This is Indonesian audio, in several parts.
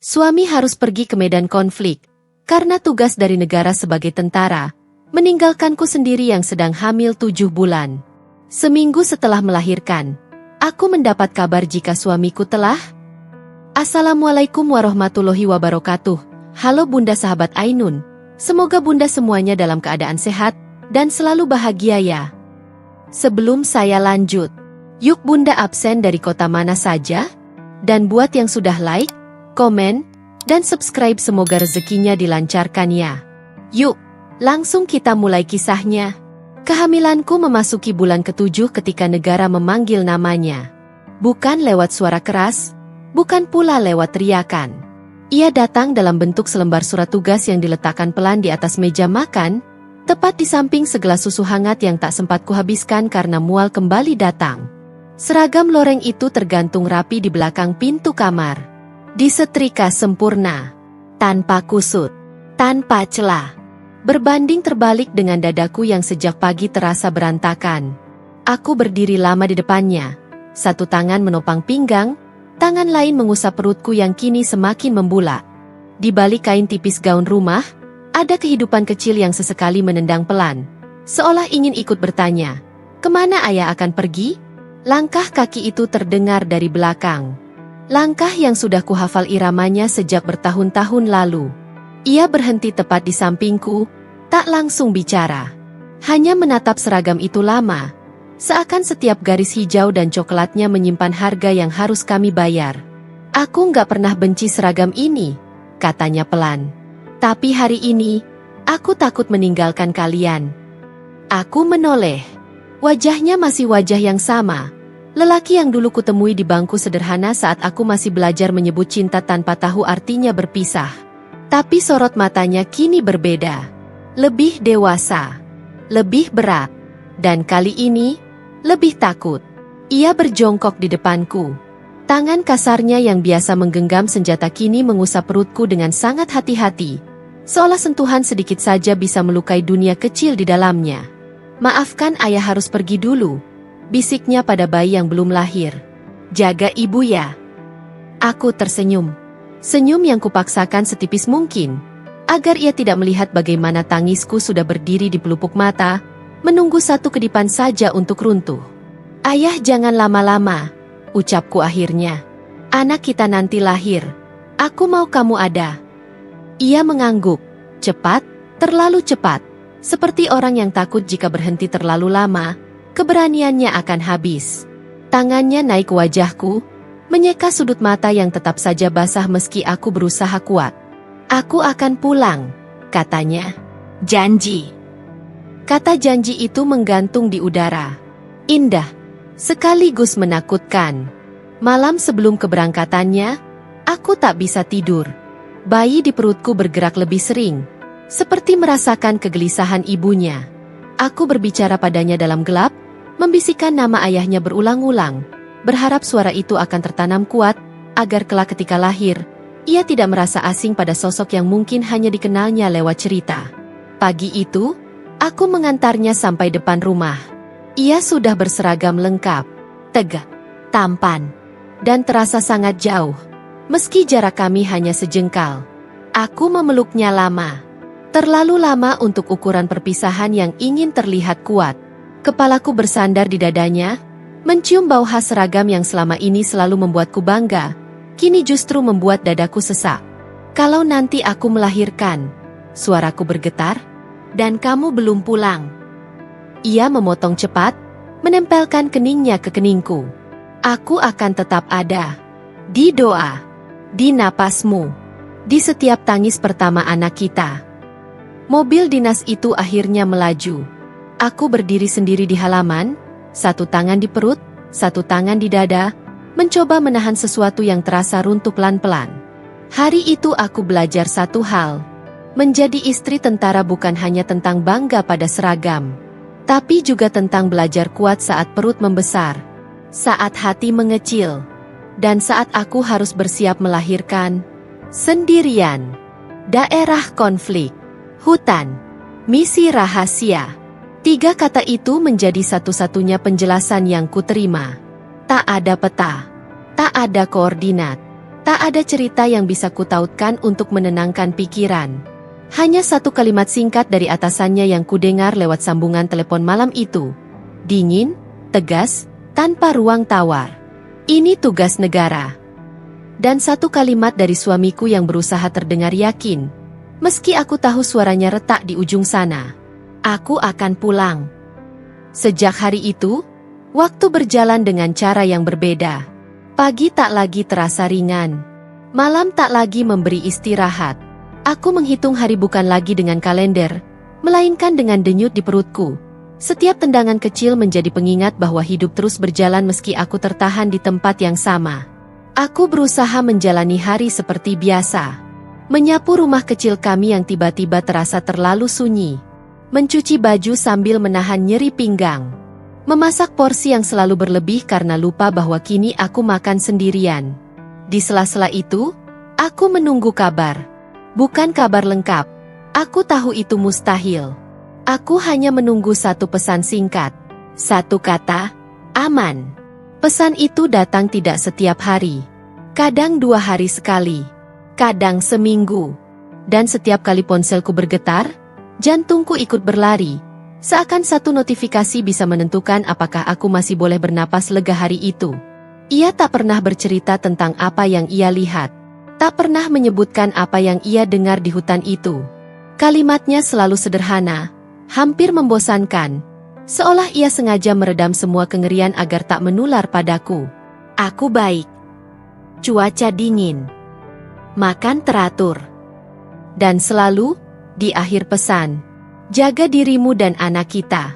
Suami harus pergi ke medan konflik, karena tugas dari negara sebagai tentara, meninggalkanku sendiri yang sedang hamil 7 bulan. Seminggu setelah melahirkan, aku mendapat kabar jika suamiku telah. Assalamualaikum warahmatullahi wabarakatuh. Halo Bunda sahabat Ainun, semoga Bunda semuanya dalam keadaan sehat, dan selalu bahagia ya. Sebelum saya lanjut, yuk Bunda absen dari kota mana saja? Dan buat yang sudah like, komen, dan subscribe semoga rezekinya dilancarkan ya. Yuk, langsung kita mulai kisahnya. Kehamilanku memasuki bulan ke-7 ketika negara memanggil namanya. Bukan lewat suara keras, bukan pula lewat teriakan. Ia datang dalam bentuk selembar surat tugas yang diletakkan pelan di atas meja makan, tepat di samping segelas susu hangat yang tak sempat kuhabiskan karena mual kembali datang. Seragam loreng itu tergantung rapi di belakang pintu kamar. Disetrika sempurna, tanpa kusut, tanpa celah. Berbanding terbalik dengan dadaku yang sejak pagi terasa berantakan. Aku berdiri lama di depannya, satu tangan menopang pinggang, tangan lain mengusap perutku yang kini semakin membulak. Di balik kain tipis gaun rumah, ada kehidupan kecil yang sesekali menendang pelan, seolah ingin ikut bertanya, kemana ayah akan pergi? Langkah kaki itu terdengar dari belakang. Langkah yang sudah kuhafal iramanya sejak bertahun-tahun lalu. Ia berhenti tepat di sampingku, tak langsung bicara. Hanya menatap seragam itu lama, seakan setiap garis hijau dan coklatnya menyimpan harga yang harus kami bayar. Aku nggak pernah benci seragam ini, katanya pelan. Tapi hari ini, aku takut meninggalkan kalian. Aku menoleh. Wajahnya masih wajah yang sama. Lelaki yang dulu kutemui di bangku sederhana saat aku masih belajar menyebut cinta tanpa tahu artinya berpisah. Tapi sorot matanya kini berbeda. Lebih dewasa. Lebih berat. Dan kali ini, lebih takut. Ia berjongkok di depanku. Tangan kasarnya yang biasa menggenggam senjata kini mengusap perutku dengan sangat hati-hati. Seolah sentuhan sedikit saja bisa melukai dunia kecil di dalamnya. Maafkan ayah harus pergi dulu, bisiknya pada bayi yang belum lahir. Jaga ibu ya. Aku tersenyum. Senyum yang kupaksakan setipis mungkin, agar ia tidak melihat bagaimana tangisku sudah berdiri di pelupuk mata, menunggu satu kedipan saja untuk runtuh. Ayah jangan lama-lama, ucapku akhirnya. Anak kita nanti lahir. Aku mau kamu ada. Ia mengangguk. Cepat, terlalu cepat. Seperti orang yang takut jika berhenti terlalu lama, keberaniannya akan habis. Tangannya naik ke wajahku, menyeka sudut mata yang tetap saja basah meski aku berusaha kuat. Aku akan pulang, katanya. Janji. Kata janji itu menggantung di udara. Indah, sekaligus menakutkan. Malam sebelum keberangkatannya, aku tak bisa tidur. Bayi di perutku bergerak lebih sering, seperti merasakan kegelisahan ibunya. Aku berbicara padanya dalam gelap, membisikkan nama ayahnya berulang-ulang, berharap suara itu akan tertanam kuat, agar kelak ketika lahir, ia tidak merasa asing pada sosok yang mungkin hanya dikenalnya lewat cerita. Pagi itu, aku mengantarnya sampai depan rumah. Ia sudah berseragam lengkap, tegak, tampan, dan terasa sangat jauh, meski jarak kami hanya sejengkal. Aku memeluknya lama. Terlalu lama untuk ukuran perpisahan yang ingin terlihat kuat. Kepalaku bersandar di dadanya, mencium bau khas seragam yang selama ini selalu membuatku bangga, kini justru membuat dadaku sesak. Kalau nanti aku melahirkan, suaraku bergetar, dan kamu belum pulang. Ia memotong cepat, menempelkan keningnya ke keningku. Aku akan tetap ada. Di doa, di napasmu, di setiap tangis pertama anak kita. Mobil dinas itu akhirnya melaju. Aku berdiri sendiri di halaman, satu tangan di perut, satu tangan di dada, mencoba menahan sesuatu yang terasa runtuh pelan-pelan. Hari itu aku belajar satu hal. Menjadi istri tentara bukan hanya tentang bangga pada seragam, tapi juga tentang belajar kuat saat perut membesar, saat hati mengecil, dan saat aku harus bersiap melahirkan sendirian. Daerah konflik. Hutan, misi rahasia. 3 kata itu menjadi satu-satunya penjelasan yang kuterima. Tak ada peta, tak ada koordinat, Tak ada cerita yang bisa kutautkan untuk menenangkan pikiran. Hanya satu kalimat singkat dari atasannya yang kudengar lewat sambungan telepon malam itu. Dingin, tegas, tanpa ruang tawar. Ini tugas negara. Dan satu kalimat dari suamiku yang berusaha terdengar yakin. Meski aku tahu suaranya retak di ujung sana. Aku akan pulang. Sejak hari itu, waktu berjalan dengan cara yang berbeda. Pagi tak lagi terasa ringan. Malam tak lagi memberi istirahat. Aku menghitung hari bukan lagi dengan kalender, melainkan dengan denyut di perutku. Setiap tendangan kecil menjadi pengingat bahwa hidup terus berjalan meski aku tertahan di tempat yang sama. Aku berusaha menjalani hari seperti biasa. Menyapu rumah kecil kami yang tiba-tiba terasa terlalu sunyi. Mencuci baju sambil menahan nyeri pinggang. Memasak porsi yang selalu berlebih karena lupa bahwa kini aku makan sendirian. Di sela-sela itu, aku menunggu kabar. Bukan kabar lengkap. Aku tahu itu mustahil. Aku hanya menunggu satu pesan singkat. Satu kata, aman. Pesan itu datang tidak setiap hari. Kadang 2 hari sekali. Kadang seminggu. Dan setiap kali ponselku bergetar, jantungku ikut berlari. Seakan satu notifikasi bisa menentukan apakah aku masih boleh bernapas lega hari itu. Ia tak pernah bercerita tentang apa yang ia lihat. Tak pernah menyebutkan apa yang ia dengar di hutan itu. Kalimatnya selalu sederhana, hampir membosankan. Seolah ia sengaja meredam semua kengerian agar tak menular padaku. Aku baik. Cuaca dingin. Makan teratur. Dan selalu, di akhir pesan, jaga dirimu dan anak kita.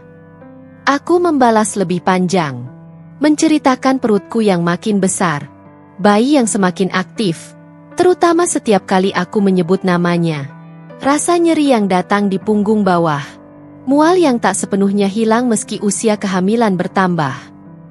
Aku membalas lebih panjang. Menceritakan perutku yang makin besar. Bayi yang semakin aktif. Terutama setiap kali aku menyebut namanya. Rasa nyeri yang datang di punggung bawah. Mual yang tak sepenuhnya hilang meski usia kehamilan bertambah.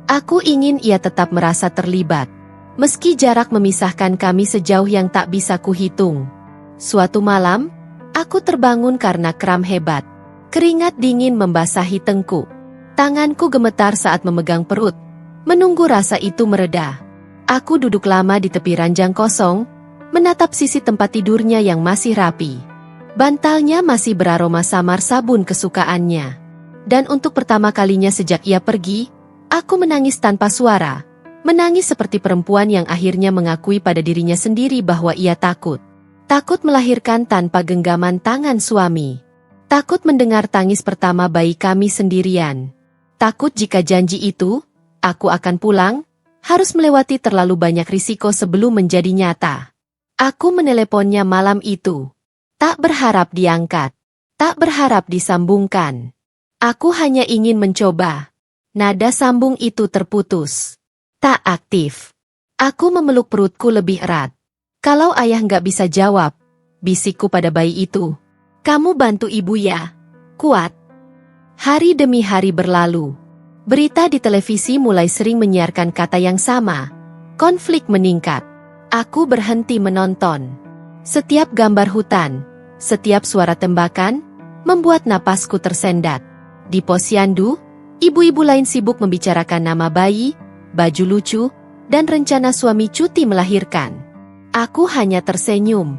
Aku ingin ia tetap merasa terlibat. Meski jarak memisahkan kami sejauh yang tak bisa kuhitung. Suatu malam, aku terbangun karena kram hebat. Keringat dingin membasahi tengkuk. Tanganku gemetar saat memegang perut. Menunggu rasa itu mereda. Aku duduk lama di tepi ranjang kosong, menatap sisi tempat tidurnya yang masih rapi. Bantalnya masih beraroma samar sabun kesukaannya. Dan untuk pertama kalinya sejak ia pergi, aku menangis tanpa suara. Menangis seperti perempuan yang akhirnya mengakui pada dirinya sendiri bahwa ia takut. Takut melahirkan tanpa genggaman tangan suami. Takut mendengar tangis pertama bayi kami sendirian. Takut jika janji itu, aku akan pulang, harus melewati terlalu banyak risiko sebelum menjadi nyata. Aku meneleponnya malam itu. Tak berharap diangkat. Tak berharap disambungkan. Aku hanya ingin mencoba. Nada sambung itu terputus. Tak aktif. Aku memeluk perutku lebih erat. Kalau ayah nggak bisa jawab, bisikku pada bayi itu. Kamu bantu ibu ya. Kuat. Hari demi hari berlalu. Berita di televisi mulai sering menyiarkan kata yang sama. Konflik meningkat. Aku berhenti menonton. Setiap gambar hutan, setiap suara tembakan, membuat napasku tersendat. Di posyandu, ibu-ibu lain sibuk membicarakan nama bayi, baju lucu, dan rencana suami cuti melahirkan. Aku hanya tersenyum.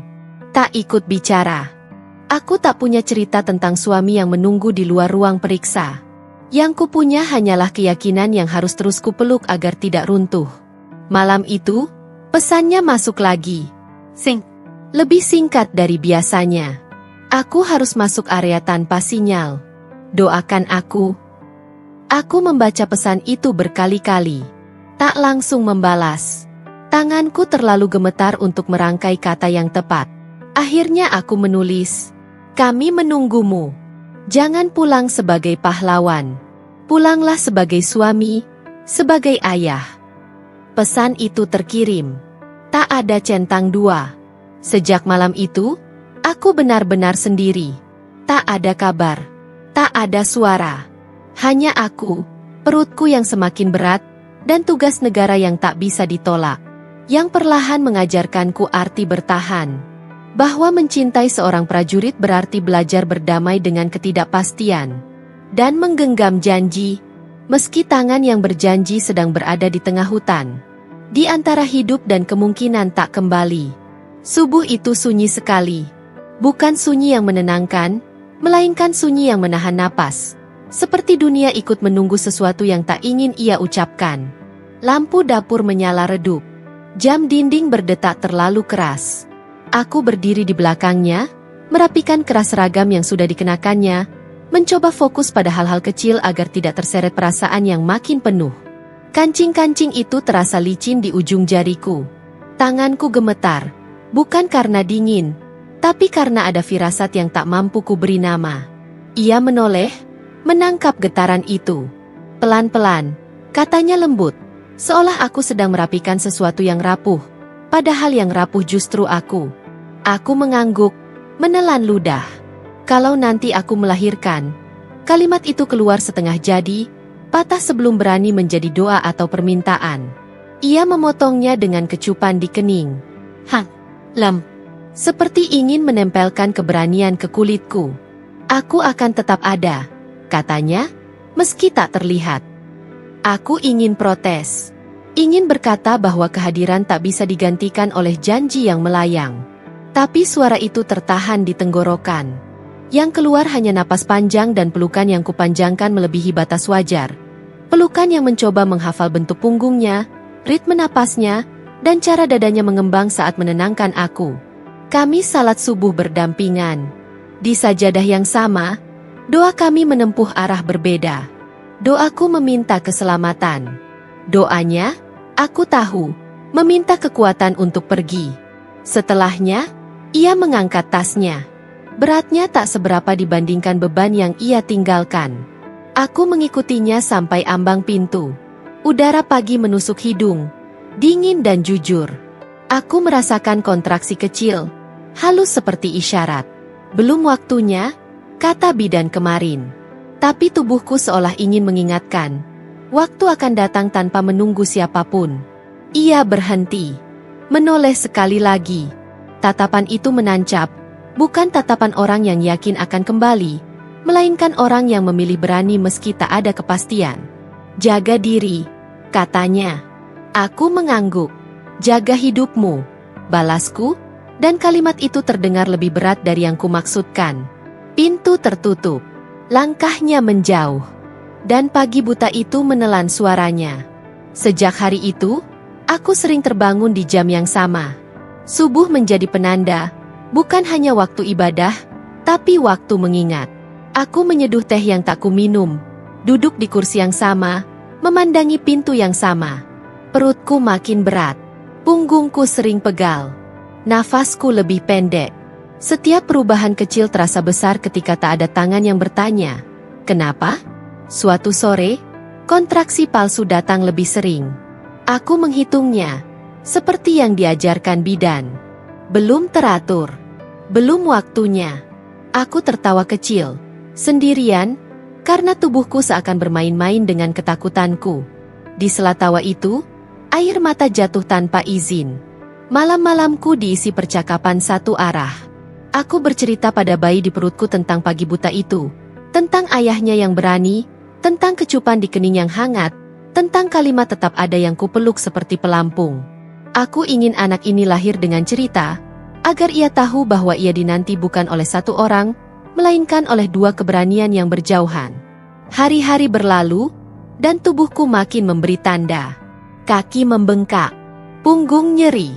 Tak ikut bicara. Aku tak punya cerita tentang suami yang menunggu di luar ruang periksa. Yang kupunya hanyalah keyakinan yang harus terus kupeluk agar tidak runtuh. Malam itu, pesannya masuk lagi. Lebih singkat dari biasanya. Aku harus masuk area tanpa sinyal. Doakan aku. Aku membaca pesan itu berkali-kali. Tak langsung membalas. Tanganku terlalu gemetar untuk merangkai kata yang tepat. Akhirnya aku menulis. Kami menunggumu. Jangan pulang sebagai pahlawan. Pulanglah sebagai suami, sebagai ayah. Pesan itu terkirim. Tak ada centang dua. Sejak malam itu, aku benar-benar sendiri. Tak ada kabar. Tak ada suara. Hanya aku, perutku yang semakin berat, dan tugas negara yang tak bisa ditolak. Yang perlahan mengajarkanku arti bertahan. Bahwa mencintai seorang prajurit berarti belajar berdamai dengan ketidakpastian. Dan menggenggam janji, meski tangan yang berjanji sedang berada di tengah hutan. Di antara hidup dan kemungkinan tak kembali. Subuh itu sunyi sekali. Bukan sunyi yang menenangkan, melainkan sunyi yang menahan napas. Seperti dunia ikut menunggu sesuatu yang tak ingin ia ucapkan. Lampu dapur menyala redup. Jam dinding berdetak terlalu keras. Aku berdiri di belakangnya, merapikan keras seragam yang sudah dikenakannya, mencoba fokus pada hal-hal kecil agar tidak terseret perasaan yang makin penuh. Kancing-kancing itu terasa licin di ujung jariku. Tanganku gemetar, bukan karena dingin, tapi karena ada firasat yang tak mampu ku beri nama. Ia menoleh, menangkap getaran itu. Pelan-pelan, katanya lembut, seolah aku sedang merapikan sesuatu yang rapuh, padahal yang rapuh justru aku. Aku mengangguk, menelan ludah. Kalau nanti aku melahirkan, kalimat itu keluar setengah jadi, patah sebelum berani menjadi doa atau permintaan. Ia memotongnya dengan kecupan di kening. Lem. Seperti ingin menempelkan keberanian ke kulitku. Aku akan tetap ada, katanya, meski tak terlihat. Aku ingin protes. Ingin berkata bahwa kehadiran tak bisa digantikan oleh janji yang melayang. Tapi suara itu tertahan di tenggorokan. Yang keluar hanya napas panjang dan pelukan yang kupanjangkan melebihi batas wajar. Pelukan yang mencoba menghafal bentuk punggungnya, ritme napasnya, dan cara dadanya mengembang saat menenangkan aku. Kami salat subuh berdampingan. Di sajadah yang sama, doa kami menempuh arah berbeda. Doaku meminta keselamatan. Doanya, aku tahu, meminta kekuatan untuk pergi. Setelahnya, ia mengangkat tasnya. Beratnya tak seberapa dibandingkan beban yang ia tinggalkan. Aku mengikutinya sampai ambang pintu. Udara pagi menusuk hidung, dingin dan jujur. Aku merasakan kontraksi kecil, halus seperti isyarat. Belum waktunya, kata bidan kemarin. Tapi tubuhku seolah ingin mengingatkan. Waktu akan datang tanpa menunggu siapapun. Ia berhenti. Menoleh sekali lagi. Tatapan itu menancap. Bukan tatapan orang yang yakin akan kembali, melainkan orang yang memilih berani meski tak ada kepastian. Jaga diri, katanya. Aku mengangguk. Jaga hidupmu, balasku, dan kalimat itu terdengar lebih berat dari yang kumaksudkan. Pintu tertutup. Langkahnya menjauh. Dan pagi buta itu menelan suaranya. Sejak hari itu, aku sering terbangun di jam yang sama. Subuh menjadi penanda, bukan hanya waktu ibadah, tapi waktu mengingat. Aku menyeduh teh yang tak ku minum, duduk di kursi yang sama, memandangi pintu yang sama. Perutku makin berat, punggungku sering pegal, nafasku lebih pendek. Setiap perubahan kecil terasa besar ketika tak ada tangan yang bertanya, "Kenapa?" Suatu sore, kontraksi palsu datang lebih sering. Aku menghitungnya, seperti yang diajarkan bidan. Belum teratur. Belum waktunya. Aku tertawa kecil, sendirian, karena tubuhku seakan bermain-main dengan ketakutanku. Di sela tawa itu, air mata jatuh tanpa izin. Malam-malamku diisi percakapan satu arah. Aku bercerita pada bayi di perutku tentang pagi buta itu, tentang ayahnya yang berani, tentang kecupan di kening yang hangat, tentang kalimat tetap ada yang kupeluk seperti pelampung. Aku ingin anak ini lahir dengan cerita, agar ia tahu bahwa ia dinanti bukan oleh satu orang, melainkan oleh dua keberanian yang berjauhan. Hari-hari berlalu, dan tubuhku makin memberi tanda. Kaki membengkak, punggung nyeri,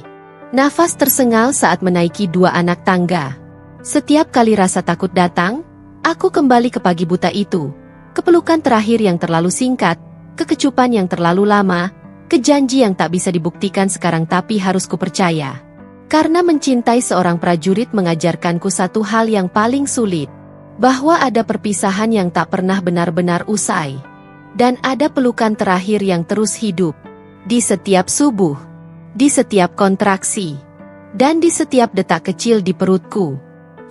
nafas tersengal saat menaiki dua anak tangga. Setiap kali rasa takut datang, aku kembali ke pagi buta itu, ke pelukan terakhir yang terlalu singkat, ke kecupan yang terlalu lama, ke janji yang tak bisa dibuktikan sekarang tapi harus kupercaya. Karena mencintai seorang prajurit mengajarkanku satu hal yang paling sulit, bahwa ada perpisahan yang tak pernah benar-benar usai. Dan ada pelukan terakhir yang terus hidup. Di setiap subuh, di setiap kontraksi, dan di setiap detak kecil di perutku.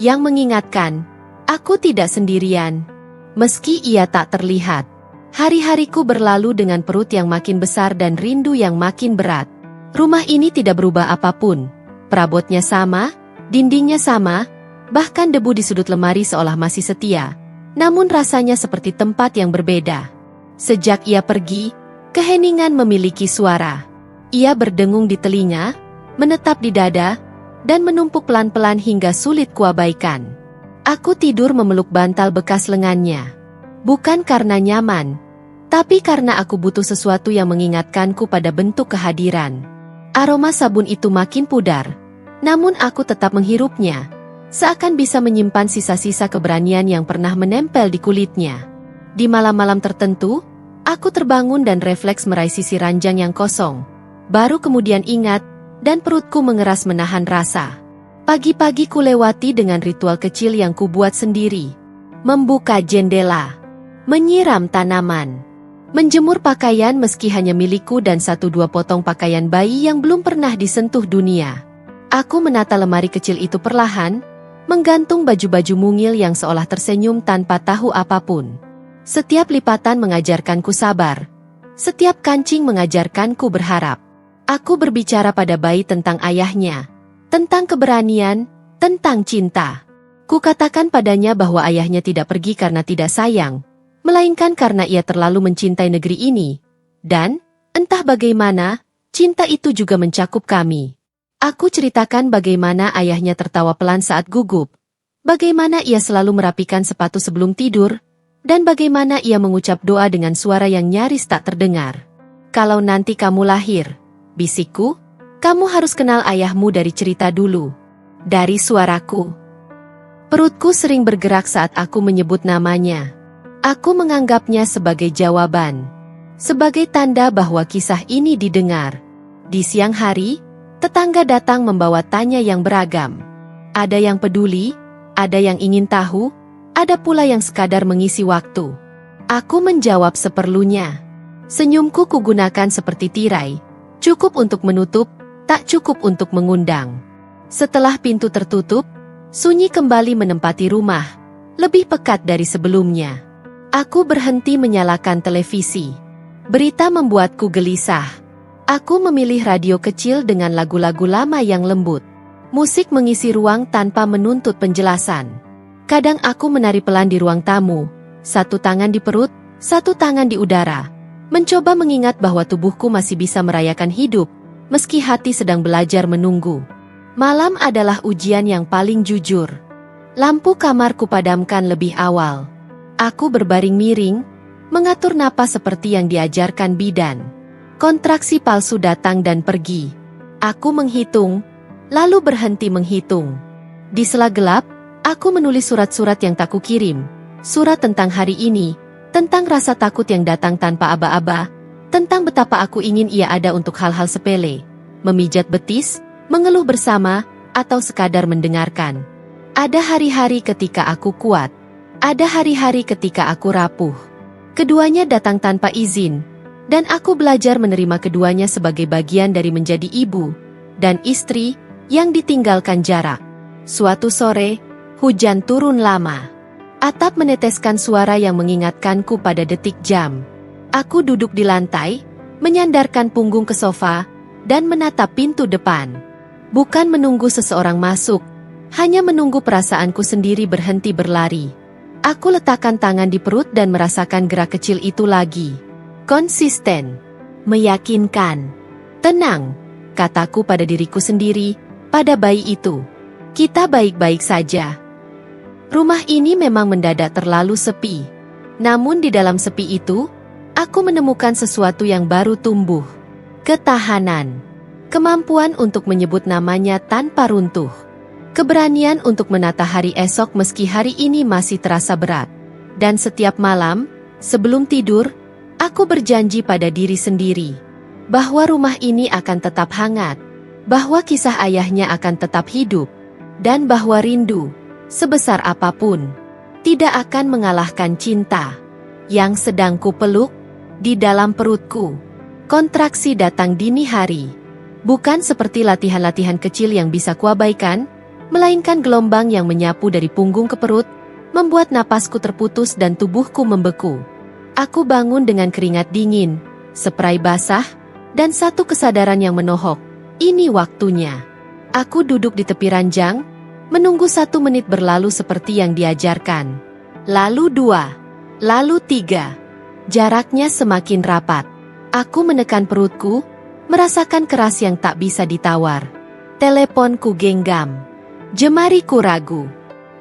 Yang mengingatkan, aku tidak sendirian. Meski ia tak terlihat. Hari-hariku berlalu dengan perut yang makin besar dan rindu yang makin berat. Rumah ini tidak berubah apapun. Perabotnya sama, dindingnya sama, bahkan debu di sudut lemari seolah masih setia. Namun rasanya seperti tempat yang berbeda. Sejak ia pergi, keheningan memiliki suara. Ia berdengung di telinga, menetap di dada, dan menumpuk pelan-pelan hingga sulit kuabaikan. Aku tidur memeluk bantal bekas lengannya. Bukan karena nyaman, tapi karena aku butuh sesuatu yang mengingatkanku pada bentuk kehadiran. Aroma sabun itu makin pudar, namun aku tetap menghirupnya, seakan bisa menyimpan sisa-sisa keberanian yang pernah menempel di kulitnya. Di malam-malam tertentu, aku terbangun dan refleks meraih sisi ranjang yang kosong. Baru kemudian ingat, dan perutku mengeras menahan rasa. Pagi-pagi kulewati dengan ritual kecil yang kubuat sendiri. Membuka jendela, menyiram tanaman, menjemur pakaian meski hanya milikku dan 1-2 potong pakaian bayi yang belum pernah disentuh dunia. Aku menata lemari kecil itu perlahan, menggantung baju-baju mungil yang seolah tersenyum tanpa tahu apapun. Setiap lipatan mengajarkanku sabar. Setiap kancing mengajarkanku berharap. Aku berbicara pada bayi tentang ayahnya, tentang keberanian, tentang cinta. Kukatakan padanya bahwa ayahnya tidak pergi karena tidak sayang, melainkan karena ia terlalu mencintai negeri ini. Dan, entah bagaimana, cinta itu juga mencakup kami. Aku ceritakan bagaimana ayahnya tertawa pelan saat gugup, bagaimana ia selalu merapikan sepatu sebelum tidur, dan bagaimana ia mengucap doa dengan suara yang nyaris tak terdengar. Kalau nanti kamu lahir, bisikku, kamu harus kenal ayahmu dari cerita dulu. Dari suaraku. Perutku sering bergerak saat aku menyebut namanya. Aku menganggapnya sebagai jawaban. Sebagai tanda bahwa kisah ini didengar. Di siang hari, tetangga datang membawa tanya yang beragam. Ada yang peduli, ada yang ingin tahu, ada pula yang sekadar mengisi waktu. Aku menjawab seperlunya. Senyumku kugunakan seperti tirai. Cukup untuk menutup, tak cukup untuk mengundang. Setelah pintu tertutup, sunyi kembali menempati rumah, lebih pekat dari sebelumnya. Aku berhenti menyalakan televisi. Berita membuatku gelisah. Aku memilih radio kecil dengan lagu-lagu lama yang lembut. Musik mengisi ruang tanpa menuntut penjelasan. Kadang aku menari pelan di ruang tamu, 1 tangan di perut, 1 tangan di udara. Mencoba mengingat bahwa tubuhku masih bisa merayakan hidup, meski hati sedang belajar menunggu. Malam adalah ujian yang paling jujur. Lampu kamarku padamkan lebih awal. Aku berbaring miring, mengatur napas seperti yang diajarkan bidan. Kontraksi palsu datang dan pergi. Aku menghitung, lalu berhenti menghitung. Di sela gelap, aku menulis surat-surat yang tak kukirim. Surat tentang hari ini, tentang rasa takut yang datang tanpa aba-aba, tentang betapa aku ingin ia ada untuk hal-hal sepele, memijat betis, mengeluh bersama, atau sekadar mendengarkan. Ada hari-hari ketika aku kuat, ada hari-hari ketika aku rapuh. Keduanya datang tanpa izin, dan aku belajar menerima keduanya sebagai bagian dari menjadi ibu dan istri yang ditinggalkan jarak. Suatu sore, hujan turun lama. Atap meneteskan suara yang mengingatkanku pada detik jam. Aku duduk di lantai, menyandarkan punggung ke sofa, dan menatap pintu depan. Bukan menunggu seseorang masuk, hanya menunggu perasaanku sendiri berhenti berlari. Aku letakkan tangan di perut dan merasakan gerak kecil itu lagi. Konsisten, meyakinkan, tenang, kataku pada diriku sendiri, pada bayi itu. Kita baik-baik saja. Rumah ini memang mendadak terlalu sepi. Namun di dalam sepi itu, aku menemukan sesuatu yang baru tumbuh. Ketahanan. Kemampuan untuk menyebut namanya tanpa runtuh. Keberanian untuk menata hari esok meski hari ini masih terasa berat. Dan setiap malam, sebelum tidur, aku berjanji pada diri sendiri. Bahwa rumah ini akan tetap hangat. Bahwa kisah ayahnya akan tetap hidup. Dan bahwa rindu, sebesar apapun, tidak akan mengalahkan cinta yang sedang kupeluk di dalam perutku. Kontraksi datang dini hari. Bukan seperti latihan-latihan kecil yang bisa kuabaikan, melainkan gelombang yang menyapu dari punggung ke perut, membuat napasku terputus dan tubuhku membeku. Aku bangun dengan keringat dingin, spray basah, dan satu kesadaran yang menohok. Ini waktunya. Aku duduk di tepi ranjang, menunggu 1 menit berlalu seperti yang diajarkan. Lalu 2, lalu 3. Jaraknya semakin rapat. Aku menekan perutku, merasakan keras yang tak bisa ditawar. Teleponku genggam. Jemariku ragu.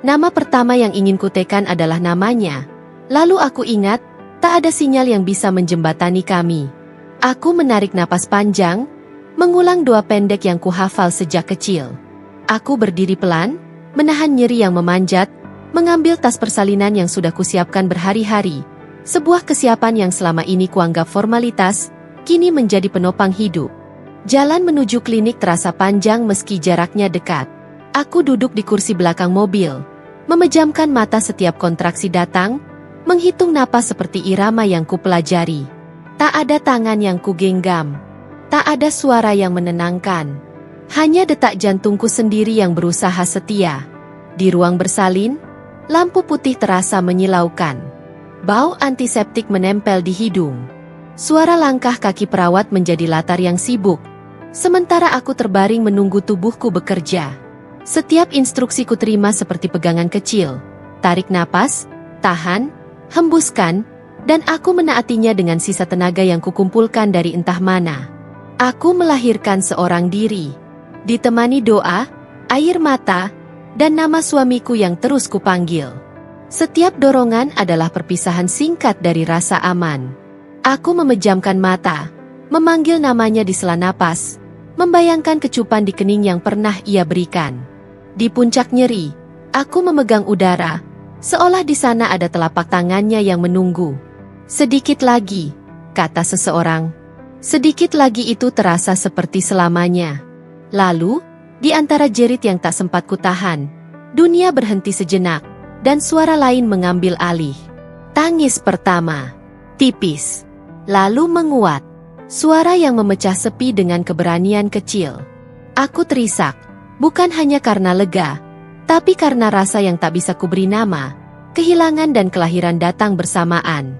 Nama pertama yang ingin kutekan adalah namanya. Lalu aku ingat, tak ada sinyal yang bisa menjembatani kami. Aku menarik napas panjang, mengulang doa pendek yang kuhafal sejak kecil. Aku berdiri pelan, menahan nyeri yang memanjat, mengambil tas persalinan yang sudah kusiapkan berhari-hari. Sebuah kesiapan yang selama ini kuanggap formalitas, kini menjadi penopang hidup. Jalan menuju klinik terasa panjang meski jaraknya dekat. Aku duduk di kursi belakang mobil, memejamkan mata setiap kontraksi datang, menghitung napas seperti irama yang kupelajari. Tak ada tangan yang kugenggam. Tak ada suara yang menenangkan. Hanya detak jantungku sendiri yang berusaha setia. Di ruang bersalin, lampu putih terasa menyilaukan. Bau antiseptik menempel di hidung. Suara langkah kaki perawat menjadi latar yang sibuk. Sementara aku terbaring menunggu tubuhku bekerja. Setiap instruksi kuterima seperti pegangan kecil. Tarik napas, tahan, hembuskan, dan aku menaatinya dengan sisa tenaga yang kukumpulkan dari entah mana. Aku melahirkan seorang diri. Ditemani doa, air mata, dan nama suamiku yang terus kupanggil. Setiap dorongan adalah perpisahan singkat dari rasa aman. Aku memejamkan mata, memanggil namanya di sela napas, membayangkan kecupan di kening yang pernah ia berikan. Di puncak nyeri, aku memegang udara, seolah di sana ada telapak tangannya yang menunggu. Sedikit lagi, kata seseorang. Sedikit lagi itu terasa seperti selamanya. Lalu, di antara jerit yang tak sempat kutahan, dunia berhenti sejenak, dan suara lain mengambil alih. Tangis pertama, tipis, lalu menguat. Suara yang memecah sepi dengan keberanian kecil. Aku terisak. Bukan hanya karena lega, tapi karena rasa yang tak bisa kuberi nama, kehilangan dan kelahiran datang bersamaan.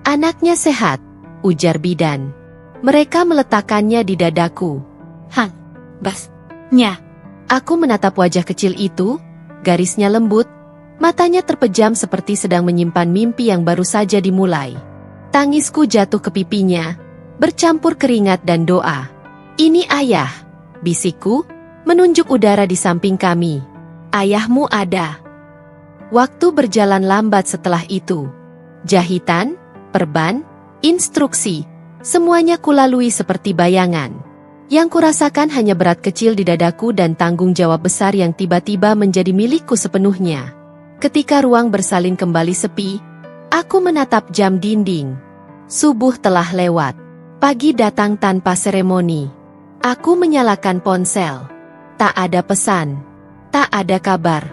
Anaknya sehat, ujar bidan. Mereka meletakkannya di dadaku. Hang, basnya. Aku menatap wajah kecil itu, garisnya lembut, matanya terpejam seperti sedang menyimpan mimpi yang baru saja dimulai. Tangisku jatuh ke pipinya, bercampur keringat dan doa. Ini ayah, bisikku, menunjuk udara di samping kami. Ayahmu ada. Waktu berjalan lambat setelah itu. Jahitan, perban, instruksi, semuanya kulalui seperti bayangan. Yang kurasakan hanya berat kecil di dadaku dan tanggung jawab besar yang tiba-tiba menjadi milikku sepenuhnya. Ketika ruang bersalin kembali sepi, aku menatap jam dinding. Subuh telah lewat. Pagi datang tanpa seremoni. Aku menyalakan ponsel. Tak ada pesan. Tak ada kabar.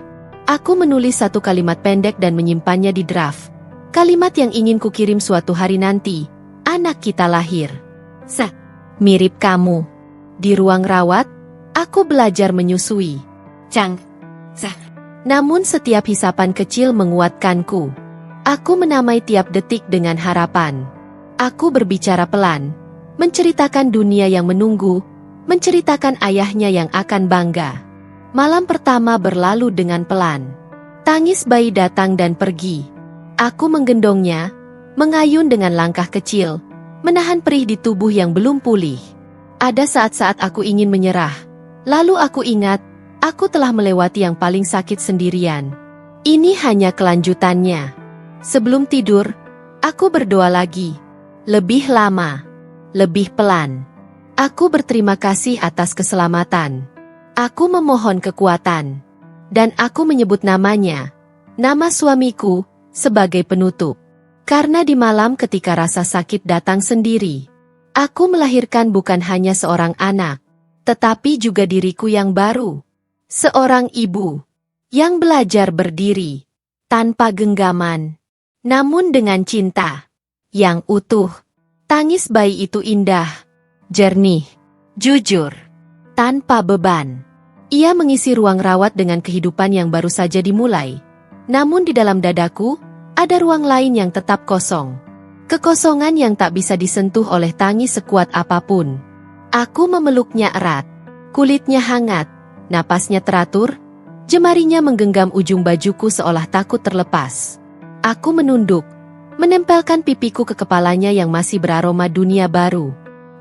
Aku menulis satu kalimat pendek dan menyimpannya di draft. Kalimat yang ingin kukirim suatu hari nanti. Anak kita lahir. Mirip kamu. Di ruang rawat, aku belajar menyusui. Namun setiap hisapan kecil menguatkanku. Aku menamai tiap detik dengan harapan. Aku berbicara pelan, menceritakan dunia yang menunggu, menceritakan ayahnya yang akan bangga. Malam pertama berlalu dengan pelan. Tangis bayi datang dan pergi. Aku menggendongnya, mengayun dengan langkah kecil, menahan perih di tubuh yang belum pulih. Ada saat-saat aku ingin menyerah. Lalu aku ingat, aku telah melewati yang paling sakit sendirian. Ini hanya kelanjutannya. Sebelum tidur, aku berdoa lagi. Lebih lama, lebih pelan. Aku berterima kasih atas keselamatan. Aku memohon kekuatan. Dan aku menyebut namanya, nama suamiku, sebagai penutup. Karena di malam ketika rasa sakit datang sendiri, aku melahirkan bukan hanya seorang anak, tetapi juga diriku yang baru. Seorang ibu, yang belajar berdiri, tanpa genggaman, namun dengan cinta, yang utuh. Tangis bayi itu indah, jernih, jujur, tanpa beban. Ia mengisi ruang rawat dengan kehidupan yang baru saja dimulai. Namun di dalam dadaku, ada ruang lain yang tetap kosong. Kekosongan yang tak bisa disentuh oleh tangis sekuat apapun. Aku memeluknya erat. Kulitnya hangat, napasnya teratur, jemarinya menggenggam ujung bajuku seolah takut terlepas. Aku menunduk, menempelkan pipiku ke kepalanya yang masih beraroma dunia baru.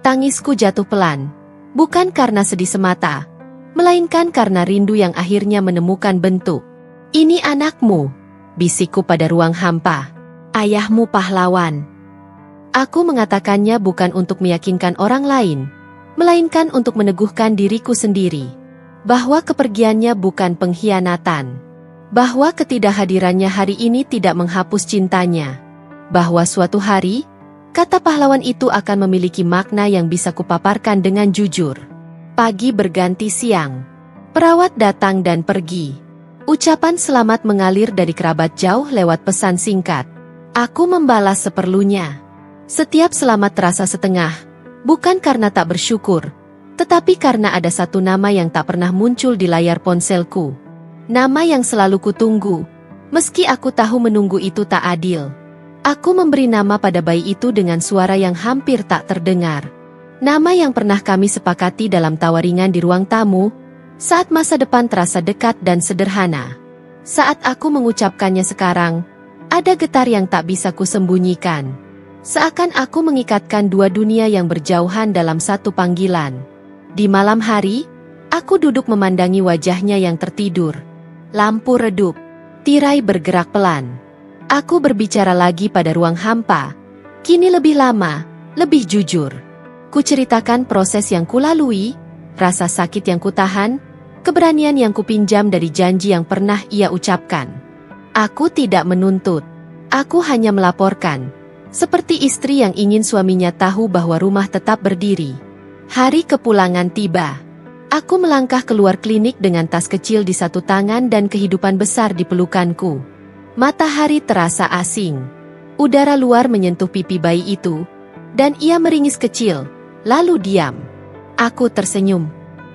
Tangisku jatuh pelan, bukan karena sedih semata, melainkan karena rindu yang akhirnya menemukan bentuk. Ini anakmu, bisikku pada ruang hampa. Ayahmu pahlawan. Aku mengatakannya bukan untuk meyakinkan orang lain, melainkan untuk meneguhkan diriku sendiri. Bahwa kepergiannya bukan pengkhianatan. Bahwa ketidakhadirannya hari ini tidak menghapus cintanya. Bahwa suatu hari, kata pahlawan itu akan memiliki makna yang bisa kupaparkan dengan jujur. Pagi berganti siang. Perawat datang dan pergi. Ucapan selamat mengalir dari kerabat jauh lewat pesan singkat. Aku membalas seperlunya. Setiap selamat terasa setengah, bukan karena tak bersyukur, tetapi karena ada satu nama yang tak pernah muncul di layar ponselku. Nama yang selalu kutunggu, meski aku tahu menunggu itu tak adil. Aku memberi nama pada bayi itu dengan suara yang hampir tak terdengar. Nama yang pernah kami sepakati dalam tawaringan di ruang tamu, saat masa depan terasa dekat dan sederhana. Saat aku mengucapkannya sekarang, ada getar yang tak bisa kusembunyikan. Seakan aku mengikatkan dua dunia yang berjauhan dalam satu panggilan. Di malam hari, aku duduk memandangi wajahnya yang tertidur. Lampu redup, tirai bergerak pelan. Aku berbicara lagi pada ruang hampa. Kini lebih lama, lebih jujur. Kuceritakan proses yang kulalui, rasa sakit yang kutahan, keberanian yang kupinjam dari janji yang pernah ia ucapkan. Aku tidak menuntut. Aku hanya melaporkan. Seperti istri yang ingin suaminya tahu bahwa rumah tetap berdiri. Hari kepulangan tiba. Aku melangkah keluar klinik dengan tas kecil di satu tangan dan kehidupan besar di pelukanku. Matahari terasa asing. Udara luar menyentuh pipi bayi itu, dan ia meringis kecil, lalu diam. Aku tersenyum.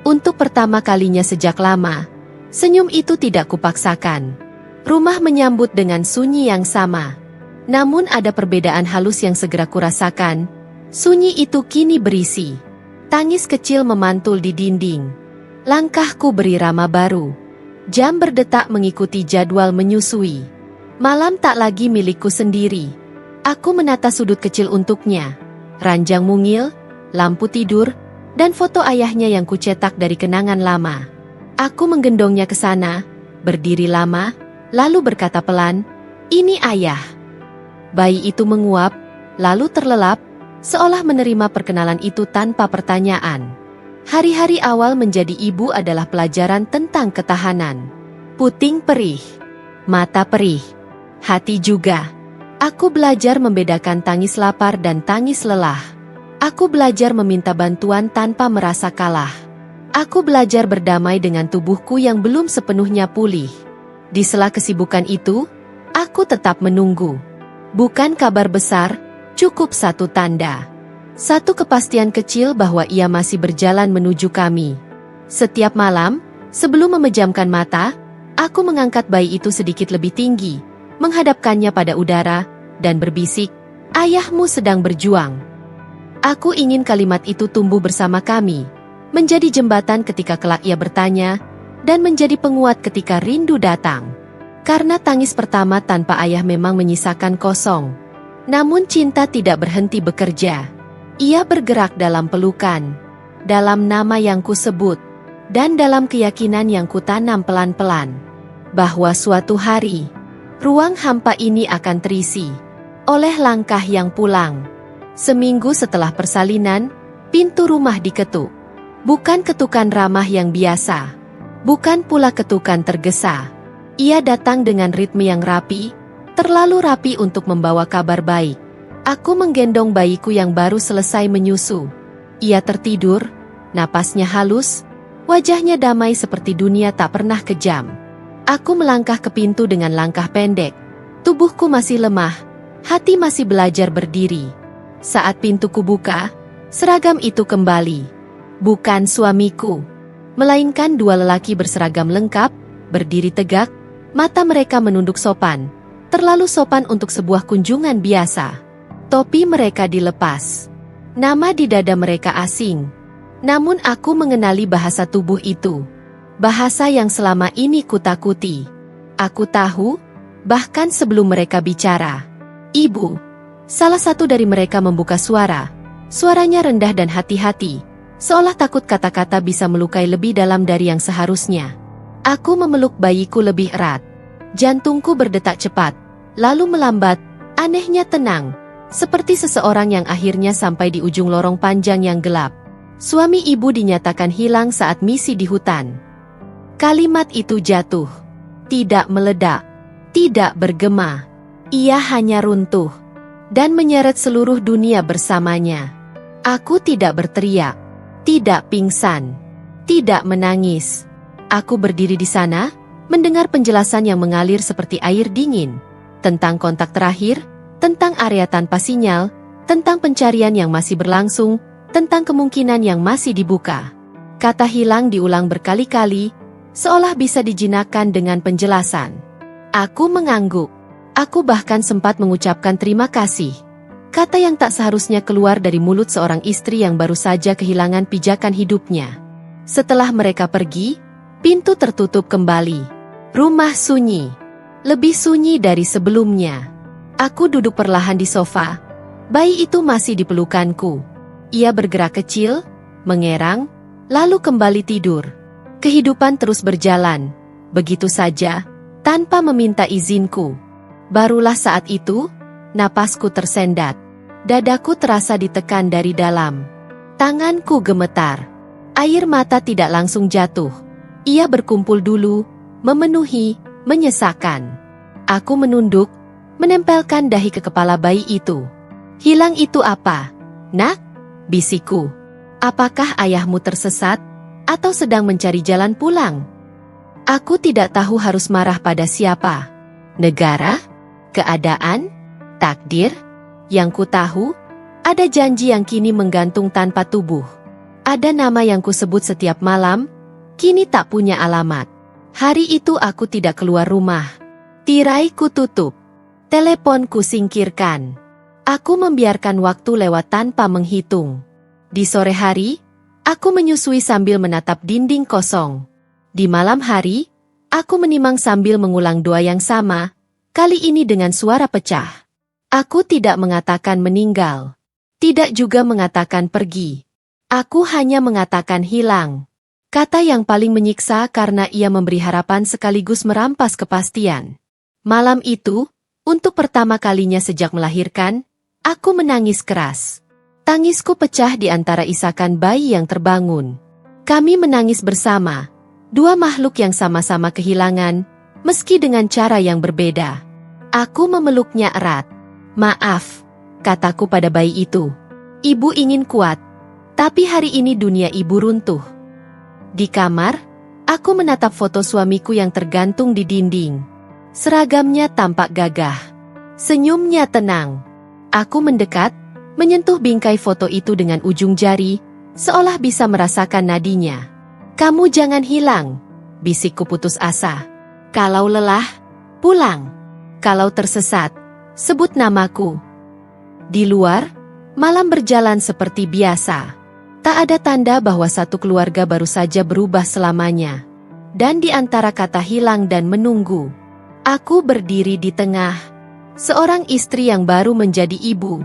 Untuk pertama kalinya sejak lama, senyum itu tidak kupaksakan. Rumah menyambut dengan sunyi yang sama. Namun ada perbedaan halus yang segera kurasakan. Sunyi itu kini berisi. Tangis kecil memantul di dinding. Langkahku berirama baru. Jam berdetak mengikuti jadwal menyusui. Malam tak lagi milikku sendiri. Aku menata sudut kecil untuknya. Ranjang mungil, lampu tidur, dan foto ayahnya yang kucetak dari kenangan lama. Aku menggendongnya ke sana, berdiri lama, lalu berkata pelan, "Ini ayah." Bayi itu menguap, lalu terlelap, seolah menerima perkenalan itu tanpa pertanyaan. Hari-hari awal menjadi ibu adalah pelajaran tentang ketahanan. Puting perih, mata perih, hati juga. Aku belajar membedakan tangis lapar dan tangis lelah. Aku belajar meminta bantuan tanpa merasa kalah. Aku belajar berdamai dengan tubuhku yang belum sepenuhnya pulih. Di sela kesibukan itu, aku tetap menunggu. Bukan kabar besar, cukup satu tanda. Satu kepastian kecil bahwa ia masih berjalan menuju kami. Setiap malam, sebelum memejamkan mata, aku mengangkat bayi itu sedikit lebih tinggi, menghadapkannya pada udara, dan berbisik, "Ayahmu sedang berjuang." Aku ingin kalimat itu tumbuh bersama kami, menjadi jembatan ketika kelak ia bertanya, dan menjadi penguat ketika rindu datang. Karena tangis pertama tanpa ayah memang menyisakan kosong. Namun cinta tidak berhenti bekerja. Ia bergerak dalam pelukan, dalam nama yang kusebut, dan dalam keyakinan yang kutanam pelan-pelan. Bahwa suatu hari, ruang hampa ini akan terisi oleh langkah yang pulang. Seminggu setelah persalinan, pintu rumah diketuk. Bukan ketukan ramah yang biasa. Bukan pula ketukan tergesa. Ia datang dengan ritme yang rapi, terlalu rapi untuk membawa kabar baik. Aku menggendong bayiku yang baru selesai menyusu. Ia tertidur, napasnya halus, wajahnya damai seperti dunia tak pernah kejam. Aku melangkah ke pintu dengan langkah pendek. Tubuhku masih lemah, hati masih belajar berdiri. Saat pintuku buka, seragam itu kembali. Bukan suamiku, melainkan dua lelaki berseragam lengkap, berdiri tegak, mata mereka menunduk sopan, terlalu sopan untuk sebuah kunjungan biasa. Topi mereka dilepas. Nama di dada mereka asing. Namun aku mengenali bahasa tubuh itu. Bahasa yang selama ini kutakuti. Aku tahu, bahkan sebelum mereka bicara. "Ibu." Salah satu dari mereka membuka suara, Suaranya rendah dan hati-hati, seolah takut kata-kata bisa melukai lebih dalam dari yang seharusnya. Aku memeluk bayiku lebih erat. Jantungku berdetak cepat, lalu melambat, anehnya tenang, seperti seseorang yang akhirnya sampai di ujung lorong panjang yang gelap. Suami ibu dinyatakan hilang saat misi di hutan. Kalimat itu jatuh. Tidak meledak. Tidak bergema. Ia hanya runtuh. Dan menyeret seluruh dunia bersamanya. Aku tidak berteriak. Tidak pingsan. Tidak menangis. Aku berdiri di sana, mendengar penjelasan yang mengalir seperti air dingin. Tentang kontak terakhir, tentang area tanpa sinyal, tentang pencarian yang masih berlangsung, tentang kemungkinan yang masih dibuka. Kata hilang diulang berkali-kali, seolah bisa dijinakkan dengan penjelasan. Aku mengangguk. Aku bahkan sempat mengucapkan terima kasih. Kata yang tak seharusnya keluar dari mulut seorang istri yang baru saja kehilangan pijakan hidupnya. Setelah mereka pergi, pintu tertutup kembali. Rumah sunyi. Lebih sunyi dari sebelumnya. Aku duduk perlahan di sofa. Bayi itu masih di pelukanku. Ia bergerak kecil, mengerang, lalu kembali tidur. Kehidupan terus berjalan, begitu saja, tanpa meminta izinku. Barulah saat itu, napasku tersendat. Dadaku terasa ditekan dari dalam. Tanganku gemetar. Air mata tidak langsung jatuh. Ia berkumpul dulu, memenuhi, menyesakan. Aku menunduk, menempelkan dahi ke kepala bayi itu. Hilang itu apa? Nak? Bisikku. Apakah ayahmu tersesat? Atau sedang mencari jalan pulang? Aku tidak tahu harus marah pada siapa. Negara? Keadaan? Takdir? Yang ku tahu, ada janji yang kini menggantung tanpa tubuh. Ada nama yang ku sebut setiap malam, kini tak punya alamat. Hari itu aku tidak keluar rumah. Tirai ku tutup. Telepon ku singkirkan. Aku membiarkan waktu lewat tanpa menghitung. Di sore hari, aku menyusui sambil menatap dinding kosong. Di malam hari, aku menimang sambil mengulang doa yang sama, kali ini dengan suara pecah. Aku tidak mengatakan meninggal. Tidak juga mengatakan pergi. Aku hanya mengatakan hilang. Kata yang paling menyiksa karena ia memberi harapan sekaligus merampas kepastian. Malam itu, untuk pertama kalinya sejak melahirkan, aku menangis keras. Tangisku pecah di antara isakan bayi yang terbangun. Kami menangis bersama, dua makhluk yang sama-sama kehilangan, meski dengan cara yang berbeda. Aku memeluknya erat. Maaf, kataku pada bayi itu. Ibu ingin kuat, tapi hari ini dunia ibu runtuh. Di kamar, aku menatap foto suamiku yang tergantung di dinding. Seragamnya tampak gagah. Senyumnya tenang. Aku mendekat, menyentuh bingkai foto itu dengan ujung jari, seolah bisa merasakan nadinya. Kamu jangan hilang, bisikku putus asa. Kalau lelah, pulang. Kalau tersesat, sebut namaku. Di luar, malam berjalan seperti biasa. Tak ada tanda bahwa satu keluarga baru saja berubah selamanya. Dan di antara kata hilang dan menunggu, aku berdiri di tengah. Seorang istri yang baru menjadi ibu,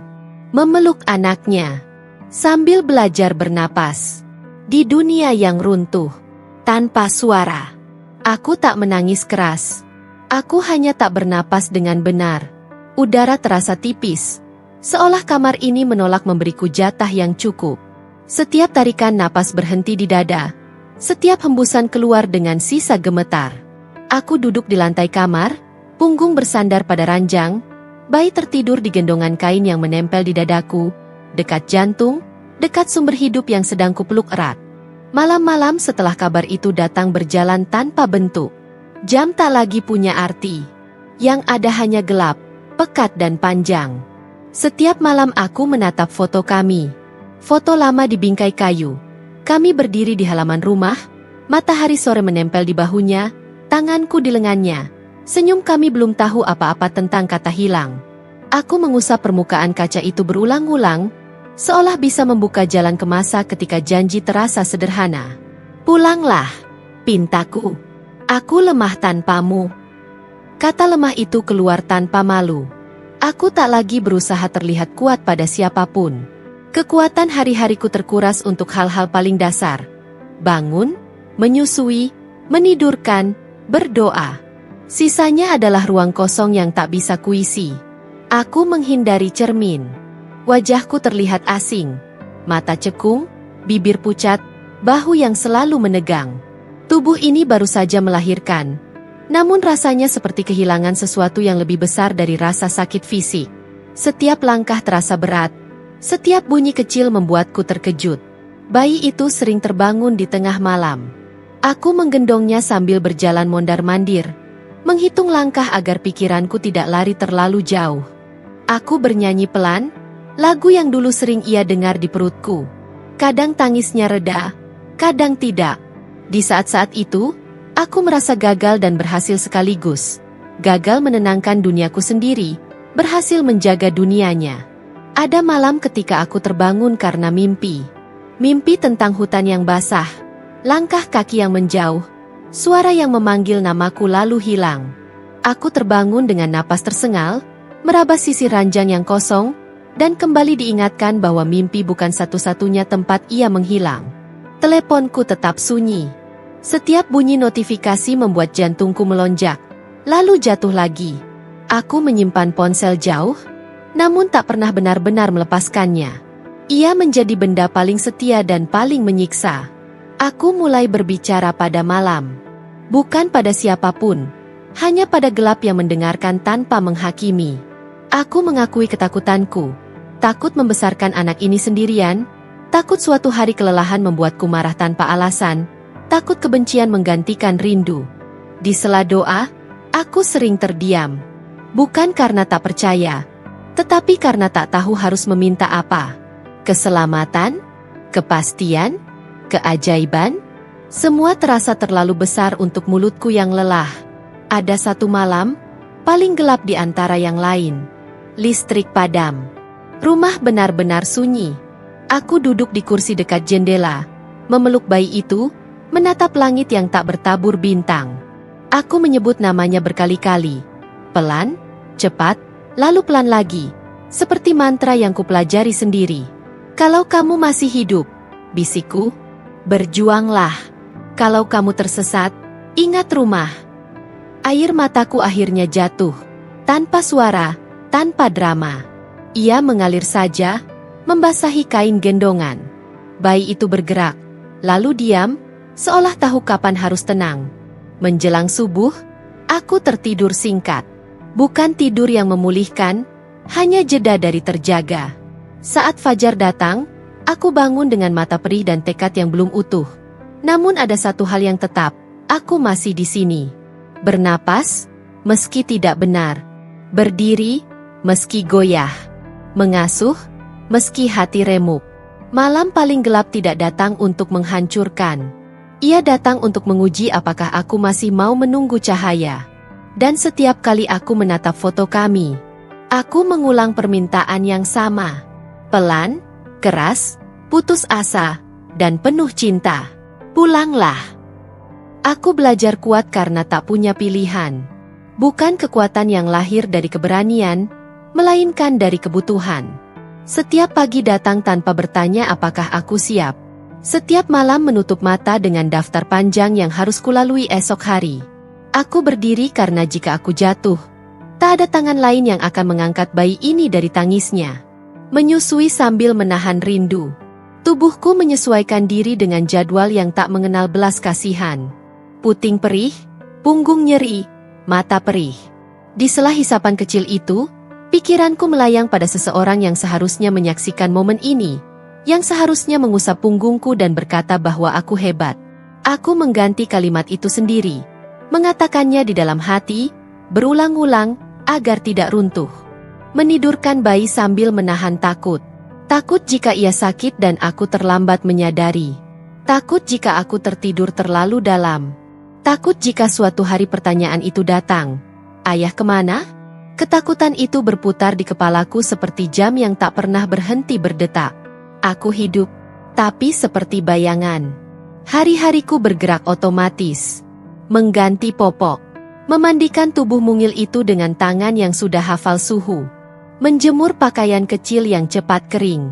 memeluk anaknya, sambil belajar bernapas. Di dunia yang runtuh, tanpa suara. Aku tak menangis keras. Aku hanya tak bernapas dengan benar. Udara terasa tipis, seolah kamar ini menolak memberiku jatah yang cukup. Setiap tarikan napas berhenti di dada, setiap hembusan keluar dengan sisa gemetar. Aku duduk di lantai kamar, punggung bersandar pada ranjang, bayi tertidur di gendongan kain yang menempel di dadaku, dekat jantung, dekat sumber hidup yang sedang kupeluk erat. Malam-malam setelah kabar itu datang berjalan tanpa bentuk. Jam tak lagi punya arti. Yang ada hanya gelap, pekat dan panjang. Setiap malam aku menatap foto kami. Foto lama di bingkai kayu. Kami berdiri di halaman rumah, matahari sore menempel di bahunya, tanganku di lengannya. Senyum kami belum tahu apa-apa tentang kata hilang. Aku mengusap permukaan kaca itu berulang-ulang, seolah bisa membuka jalan ke masa ketika janji terasa sederhana. Pulanglah, pintaku. Aku lemah tanpamu. Kata lemah itu keluar tanpa malu. Aku tak lagi berusaha terlihat kuat pada siapapun. Kekuatan hari-hariku terkuras untuk hal-hal paling dasar. Bangun, menyusui, menidurkan, berdoa. Sisanya adalah ruang kosong yang tak bisa kuisi. Aku menghindari cermin. Wajahku terlihat asing. Mata cekung, bibir pucat, bahu yang selalu menegang. Tubuh ini baru saja melahirkan. Namun rasanya seperti kehilangan sesuatu yang lebih besar dari rasa sakit fisik. Setiap langkah terasa berat. Setiap bunyi kecil membuatku terkejut. Bayi itu sering terbangun di tengah malam. Aku menggendongnya sambil berjalan mondar-mandir, menghitung langkah agar pikiranku tidak lari terlalu jauh. Aku bernyanyi pelan, lagu yang dulu sering ia dengar di perutku. Kadang tangisnya reda, kadang tidak. Di saat-saat itu, aku merasa gagal dan berhasil sekaligus. Gagal menenangkan duniaku sendiri, berhasil menjaga dunianya. Ada malam ketika aku terbangun karena mimpi. Mimpi tentang hutan yang basah, langkah kaki yang menjauh, suara yang memanggil namaku lalu hilang. Aku terbangun dengan napas tersengal, meraba sisi ranjang yang kosong, dan kembali diingatkan bahwa mimpi bukan satu-satunya tempat ia menghilang. Teleponku tetap sunyi. Setiap bunyi notifikasi membuat jantungku melonjak, lalu jatuh lagi. Aku menyimpan ponsel jauh, namun tak pernah benar-benar melepaskannya. Ia menjadi benda paling setia dan paling menyiksa. Aku mulai berbicara pada malam. Bukan pada siapapun, hanya pada gelap yang mendengarkan tanpa menghakimi. Aku mengakui ketakutanku. Takut membesarkan anak ini sendirian, takut suatu hari kelelahan membuatku marah tanpa alasan, takut kebencian menggantikan rindu. Di sela doa, aku sering terdiam. Bukan karena tak percaya, tetapi karena tak tahu harus meminta apa. Keselamatan, kepastian, keajaiban, semua terasa terlalu besar untuk mulutku yang lelah. Ada satu malam, paling gelap di antara yang lain. Listrik padam. Rumah benar-benar sunyi. Aku duduk di kursi dekat jendela, memeluk bayi itu, menatap langit yang tak bertabur bintang. Aku menyebut namanya berkali-kali. Pelan, cepat, lalu pelan lagi, seperti mantra yang kupelajari sendiri. Kalau kamu masih hidup, bisikku, berjuanglah. Kalau kamu tersesat, ingat rumah. Air mataku akhirnya jatuh, tanpa suara, tanpa drama. Ia mengalir saja, membasahi kain gendongan. Bayi itu bergerak, lalu diam, seolah tahu kapan harus tenang. Menjelang subuh, aku tertidur singkat. Bukan tidur yang memulihkan, hanya jeda dari terjaga. Saat fajar datang, aku bangun dengan mata perih dan tekad yang belum utuh. Namun ada satu hal yang tetap, aku masih di sini. Bernapas, meski tidak benar. Berdiri, meski goyah. Mengasuh, meski hati remuk. Malam paling gelap tidak datang untuk menghancurkan. Ia datang untuk menguji apakah aku masih mau menunggu cahaya. Dan setiap kali aku menatap foto kami, aku mengulang permintaan yang sama. Pelan, keras, putus asa, dan penuh cinta. Pulanglah. Aku belajar kuat karena tak punya pilihan. Bukan kekuatan yang lahir dari keberanian, melainkan dari kebutuhan. Setiap pagi datang tanpa bertanya apakah aku siap. Setiap malam menutup mata dengan daftar panjang yang harus kulalui esok hari. Aku berdiri karena jika aku jatuh, tak ada tangan lain yang akan mengangkat bayi ini dari tangisnya. Menyusui sambil menahan rindu. Tubuhku menyesuaikan diri dengan jadwal yang tak mengenal belas kasihan. Puting perih, punggung nyeri, mata perih. Di sela hisapan kecil itu, pikiranku melayang pada seseorang yang seharusnya menyaksikan momen ini, yang seharusnya mengusap punggungku dan berkata bahwa aku hebat. Aku mengganti kalimat itu sendiri, mengatakannya di dalam hati, berulang-ulang, agar tidak runtuh. Menidurkan bayi sambil menahan takut. Takut jika ia sakit dan aku terlambat menyadari. Takut jika aku tertidur terlalu dalam. Takut jika suatu hari pertanyaan itu datang. Ayah kemana? Ketakutan itu berputar di kepalaku seperti jam yang tak pernah berhenti berdetak. Aku hidup, tapi seperti bayangan. Hari-hariku bergerak otomatis. Mengganti popok, memandikan tubuh mungil itu dengan tangan yang sudah hafal suhu, menjemur pakaian kecil yang cepat kering,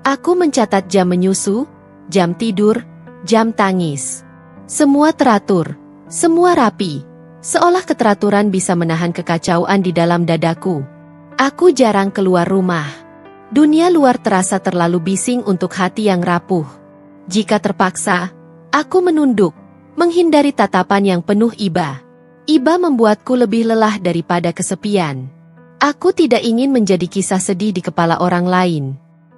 Aku mencatat jam menyusu, jam tidur, jam tangis. Semua teratur, semua rapi. Seolah keteraturan bisa menahan kekacauan di dalam dadaku. Aku jarang keluar rumah. Dunia luar terasa terlalu bising untuk hati yang rapuh. Jika terpaksa, aku menunduk, menghindari tatapan yang penuh iba. Iba membuatku lebih lelah daripada kesepian. Aku tidak ingin menjadi kisah sedih di kepala orang lain.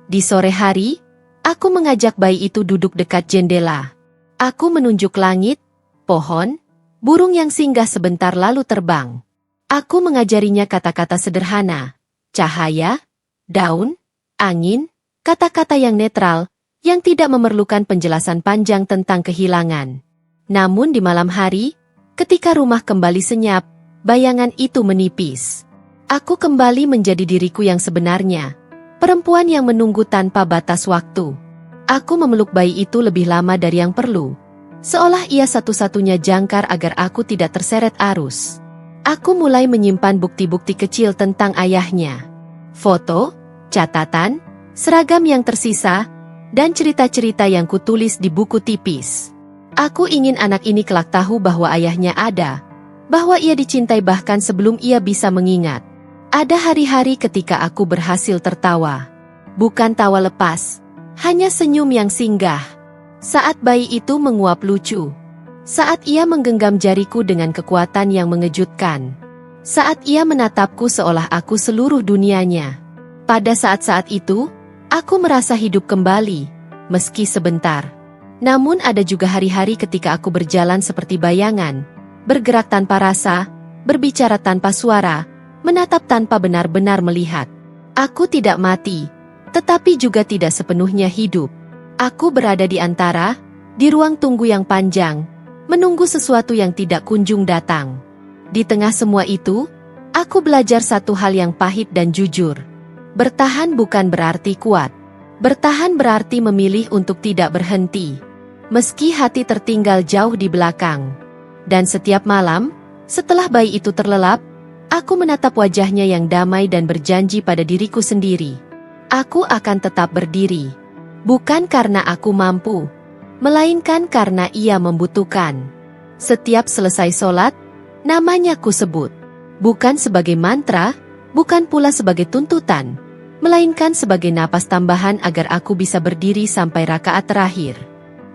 Di sore hari, aku mengajak bayi itu duduk dekat jendela. Aku menunjuk langit, pohon, burung yang singgah sebentar lalu terbang. Aku mengajarinya kata-kata sederhana, cahaya, daun, angin, kata-kata yang netral, yang tidak memerlukan penjelasan panjang tentang kehilangan. Namun di malam hari, ketika rumah kembali senyap, bayangan itu menipis. Aku kembali menjadi diriku yang sebenarnya. Perempuan yang menunggu tanpa batas waktu. Aku memeluk bayi itu lebih lama dari yang perlu. Seolah ia satu-satunya jangkar agar aku tidak terseret arus. Aku mulai menyimpan bukti-bukti kecil tentang ayahnya. Foto, catatan, seragam yang tersisa, dan cerita-cerita yang kutulis di buku tipis. Aku ingin anak ini kelak tahu bahwa ayahnya ada, bahwa ia dicintai bahkan sebelum ia bisa mengingat. Ada hari-hari ketika aku berhasil tertawa. Bukan tawa lepas, hanya senyum yang singgah. Saat bayi itu menguap lucu. Saat ia menggenggam jariku dengan kekuatan yang mengejutkan. Saat ia menatapku seolah aku seluruh dunianya. Pada saat-saat itu, aku merasa hidup kembali, meski sebentar. Namun ada juga hari-hari ketika aku berjalan seperti bayangan, bergerak tanpa rasa, berbicara tanpa suara, menatap tanpa benar-benar melihat. Aku tidak mati, tetapi juga tidak sepenuhnya hidup. Aku berada di antara, di ruang tunggu yang panjang, menunggu sesuatu yang tidak kunjung datang. Di tengah semua itu, aku belajar satu hal yang pahit dan jujur. Bertahan bukan berarti kuat. Bertahan berarti memilih untuk tidak berhenti. Meski hati tertinggal jauh di belakang. Dan setiap malam, setelah bayi itu terlelap, aku menatap wajahnya yang damai dan berjanji pada diriku sendiri. Aku akan tetap berdiri. Bukan karena aku mampu, melainkan karena ia membutuhkan. Setiap selesai sholat, namanya ku sebut. Bukan sebagai mantra, bukan pula sebagai tuntutan, melainkan sebagai napas tambahan agar aku bisa berdiri sampai rakaat terakhir.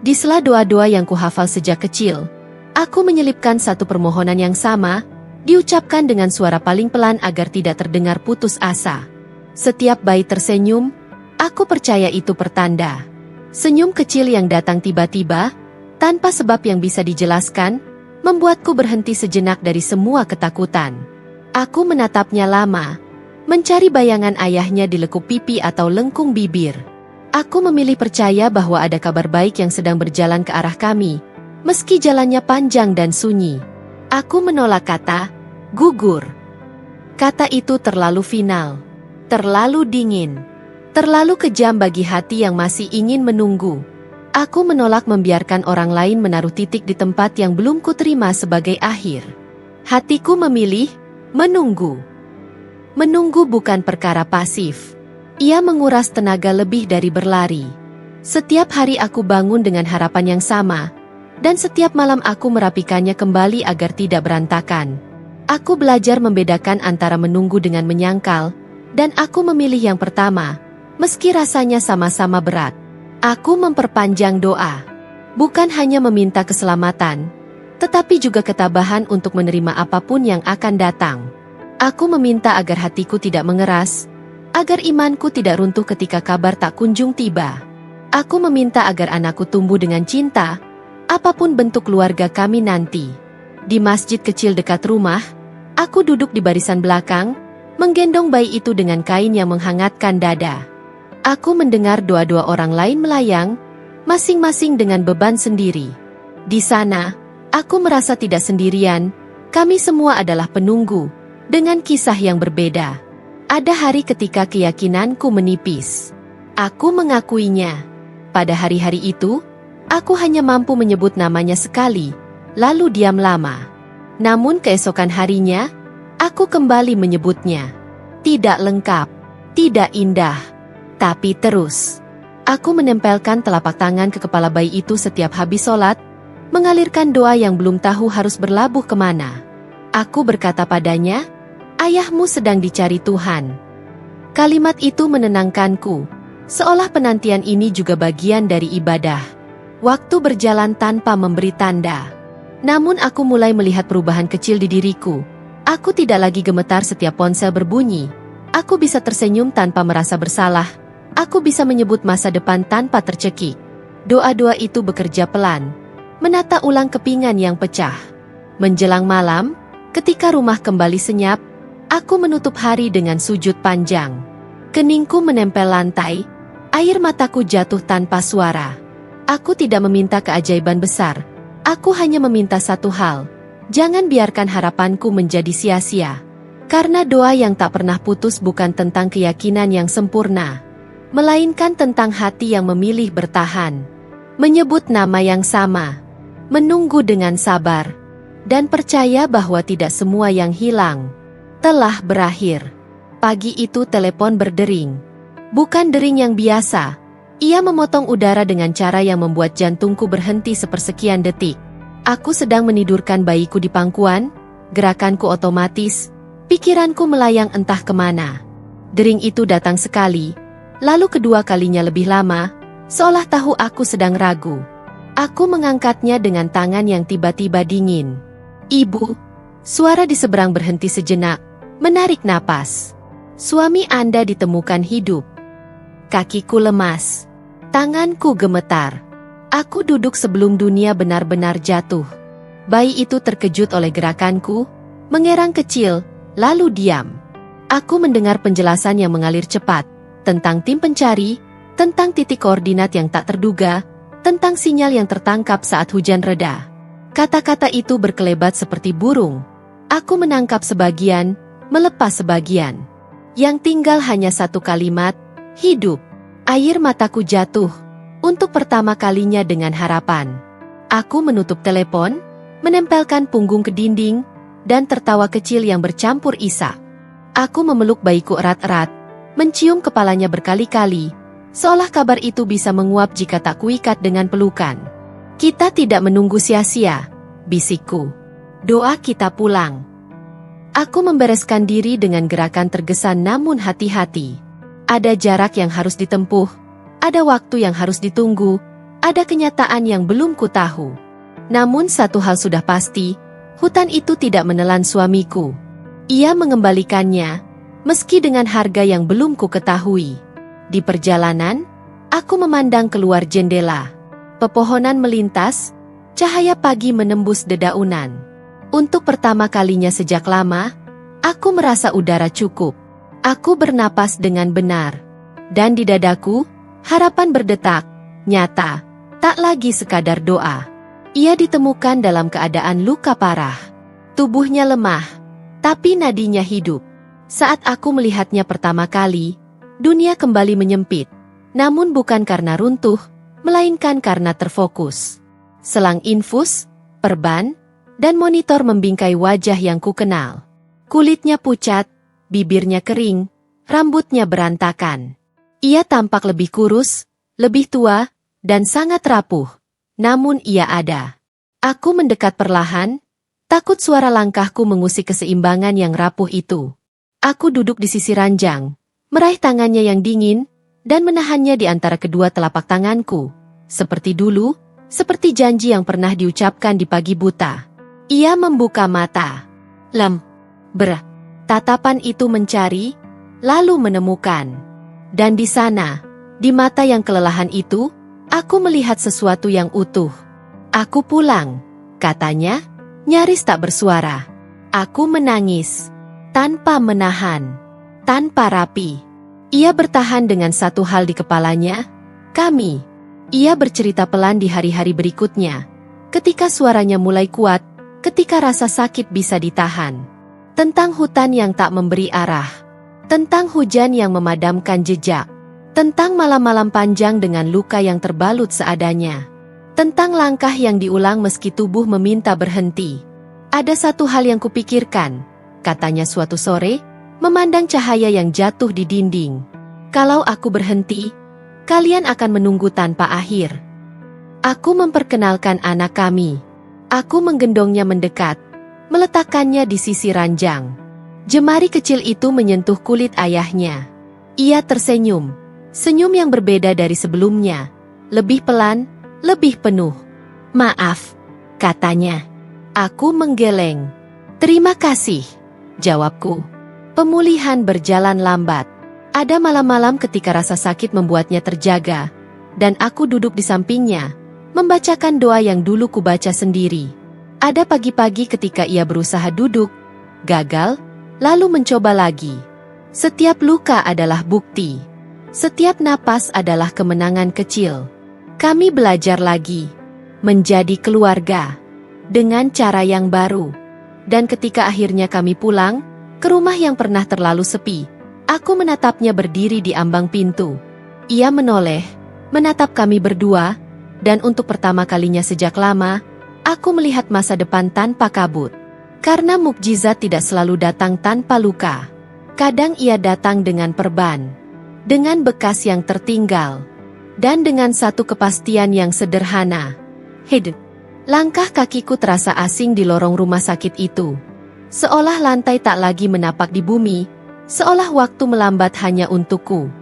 Di sela doa-doa yang kuhafal sejak kecil, aku menyelipkan satu permohonan yang sama, diucapkan dengan suara paling pelan agar tidak terdengar putus asa. Setiap bayi tersenyum, aku percaya itu pertanda. Senyum kecil yang datang tiba-tiba, tanpa sebab yang bisa dijelaskan, membuatku berhenti sejenak dari semua ketakutan. Aku menatapnya lama, mencari bayangan ayahnya di lekuk pipi atau lengkung bibir. Aku memilih percaya bahwa ada kabar baik yang sedang berjalan ke arah kami, meski jalannya panjang dan sunyi. Aku menolak kata, gugur. Kata itu terlalu final, terlalu dingin, terlalu kejam bagi hati yang masih ingin menunggu. Aku menolak membiarkan orang lain menaruh titik di tempat yang belum kuterima sebagai akhir. Hatiku memilih, menunggu. Menunggu bukan perkara pasif. Ia menguras tenaga lebih dari berlari. Setiap hari aku bangun dengan harapan yang sama, dan setiap malam aku merapikannya kembali agar tidak berantakan. Aku belajar membedakan antara menunggu dengan menyangkal, dan aku memilih yang pertama, meski rasanya sama-sama berat. Aku memperpanjang doa, bukan hanya meminta keselamatan, tetapi juga ketabahan untuk menerima apapun yang akan datang. Aku meminta agar hatiku tidak mengeras, agar imanku tidak runtuh ketika kabar tak kunjung tiba. Aku meminta agar anakku tumbuh dengan cinta, apapun bentuk keluarga kami nanti. Di masjid kecil dekat rumah, aku duduk di barisan belakang, menggendong bayi itu dengan kain yang menghangatkan dada. Aku mendengar doa-doa orang lain melayang, masing-masing dengan beban sendiri. Di sana, aku merasa tidak sendirian, kami semua adalah penunggu, dengan kisah yang berbeda. Ada hari ketika keyakinanku menipis. Aku mengakuinya. Pada hari-hari itu, aku hanya mampu menyebut namanya sekali, lalu diam lama. Namun keesokan harinya, aku kembali menyebutnya. Tidak lengkap, tidak indah, tapi terus. Aku menempelkan telapak tangan ke kepala bayi itu setiap habis sholat, mengalirkan doa yang belum tahu harus berlabuh kemana. Aku berkata padanya, "Ayahmu sedang dicari Tuhan." Kalimat itu menenangkanku, seolah penantian ini juga bagian dari ibadah. Waktu berjalan tanpa memberi tanda. Namun aku mulai melihat perubahan kecil di diriku. Aku tidak lagi gemetar setiap ponsel berbunyi. Aku bisa tersenyum tanpa merasa bersalah. Aku bisa menyebut masa depan tanpa tercekik. Doa-doa itu bekerja pelan, menata ulang kepingan yang pecah. Menjelang malam, ketika rumah kembali senyap, aku menutup hari dengan sujud panjang. Keningku menempel lantai, air mataku jatuh tanpa suara. Aku tidak meminta keajaiban besar. Aku hanya meminta satu hal. Jangan biarkan harapanku menjadi sia-sia. Karena doa yang tak pernah putus bukan tentang keyakinan yang sempurna, melainkan tentang hati yang memilih bertahan, menyebut nama yang sama, menunggu dengan sabar, dan percaya bahwa tidak semua yang hilang telah berakhir. Pagi itu telepon berdering. Bukan dering yang biasa. Ia memotong udara dengan cara yang membuat jantungku berhenti sepersekian detik. Aku sedang menidurkan bayiku di pangkuan, gerakanku otomatis, pikiranku melayang entah kemana. Dering itu datang sekali, lalu kedua kalinya lebih lama, seolah tahu aku sedang ragu. Aku mengangkatnya dengan tangan yang tiba-tiba dingin. "Ibu." Suara di seberang berhenti sejenak, menarik napas. "Suami Anda ditemukan hidup." Kakiku lemas. Tanganku gemetar. Aku duduk sebelum dunia benar-benar jatuh. Bayi itu terkejut oleh gerakanku, mengerang kecil, lalu diam. Aku mendengar penjelasan yang mengalir cepat, tentang tim pencari, tentang titik koordinat yang tak terduga, tentang sinyal yang tertangkap saat hujan reda. Kata-kata itu berkelebat seperti burung. Aku menangkap sebagian, melepas sebagian. Yang tinggal hanya satu kalimat, hidup. Air mataku jatuh, untuk pertama kalinya dengan harapan. Aku menutup telepon, menempelkan punggung ke dinding, dan tertawa kecil yang bercampur isak. Aku memeluk bayiku erat-erat, mencium kepalanya berkali-kali, seolah kabar itu bisa menguap jika tak kuikat dengan pelukan. "Kita tidak menunggu sia-sia," bisikku. "Doa kita pulang." Aku membereskan diri dengan gerakan tergesa namun hati-hati. Ada jarak yang harus ditempuh, ada waktu yang harus ditunggu, ada kenyataan yang belum ku tahu. Namun satu hal sudah pasti, hutan itu tidak menelan suamiku. Ia mengembalikannya, meski dengan harga yang belum ku ketahui. Di perjalanan, aku memandang keluar jendela. Pepohonan melintas, cahaya pagi menembus dedaunan. Untuk pertama kalinya sejak lama, aku merasa udara cukup. Aku bernapas dengan benar. Dan di dadaku, harapan berdetak, nyata, tak lagi sekadar doa. Ia ditemukan dalam keadaan luka parah. Tubuhnya lemah, tapi nadinya hidup. Saat aku melihatnya pertama kali, dunia kembali menyempit. Namun bukan karena runtuh, melainkan karena terfokus. Selang infus, perban, dan monitor membingkai wajah yang kukenal. Kulitnya pucat, bibirnya kering, rambutnya berantakan. Ia tampak lebih kurus, lebih tua, dan sangat rapuh. Namun ia ada. Aku mendekat perlahan, takut suara langkahku mengusik keseimbangan yang rapuh itu. Aku duduk di sisi ranjang, meraih tangannya yang dingin, dan menahannya di antara kedua telapak tanganku. Seperti dulu, seperti janji yang pernah diucapkan di pagi buta. Ia membuka mata. Tatapan itu mencari, lalu menemukan. Dan di sana, di mata yang kelelahan itu, aku melihat sesuatu yang utuh. "Aku pulang," katanya, nyaris tak bersuara. Aku menangis, tanpa menahan, tanpa rapi. Ia bertahan dengan satu hal di kepalanya, kami. Ia bercerita pelan di hari-hari berikutnya, ketika suaranya mulai kuat, ketika rasa sakit bisa ditahan. Tentang hutan yang tak memberi arah. Tentang hujan yang memadamkan jejak. Tentang malam-malam panjang dengan luka yang terbalut seadanya. Tentang langkah yang diulang meski tubuh meminta berhenti. "Ada satu hal yang kupikirkan," katanya suatu sore, memandang cahaya yang jatuh di dinding. "Kalau aku berhenti, Kalian akan menunggu tanpa akhir. Aku memperkenalkan anak kami. Aku menggendongnya mendekat, meletakkannya di sisi ranjang. Jemari kecil itu menyentuh kulit ayahnya. Ia tersenyum, senyum yang berbeda dari sebelumnya. Lebih pelan, lebih penuh. Maaf, katanya. Aku menggeleng. Terima kasih, jawabku. Pemulihan berjalan lambat. Ada malam-malam ketika rasa sakit membuatnya terjaga, dan aku duduk di sampingnya, membacakan doa yang dulu kubaca sendiri. Ada pagi-pagi ketika ia berusaha duduk, gagal, lalu mencoba lagi. Setiap luka adalah bukti. Setiap napas adalah kemenangan kecil. Kami belajar lagi, menjadi keluarga, dengan cara yang baru. Dan ketika akhirnya kami pulang, ke rumah yang pernah terlalu sepi, aku menatapnya berdiri di ambang pintu. Ia menoleh, menatap kami berdua, dan untuk pertama kalinya sejak lama, aku melihat masa depan tanpa kabut. Karena mukjizat tidak selalu datang tanpa luka. Kadang ia datang dengan perban, dengan bekas yang tertinggal, dan dengan satu kepastian yang sederhana. Langkah kakiku terasa asing di lorong rumah sakit itu. Seolah lantai tak lagi menapak di bumi, seolah waktu melambat hanya untukku.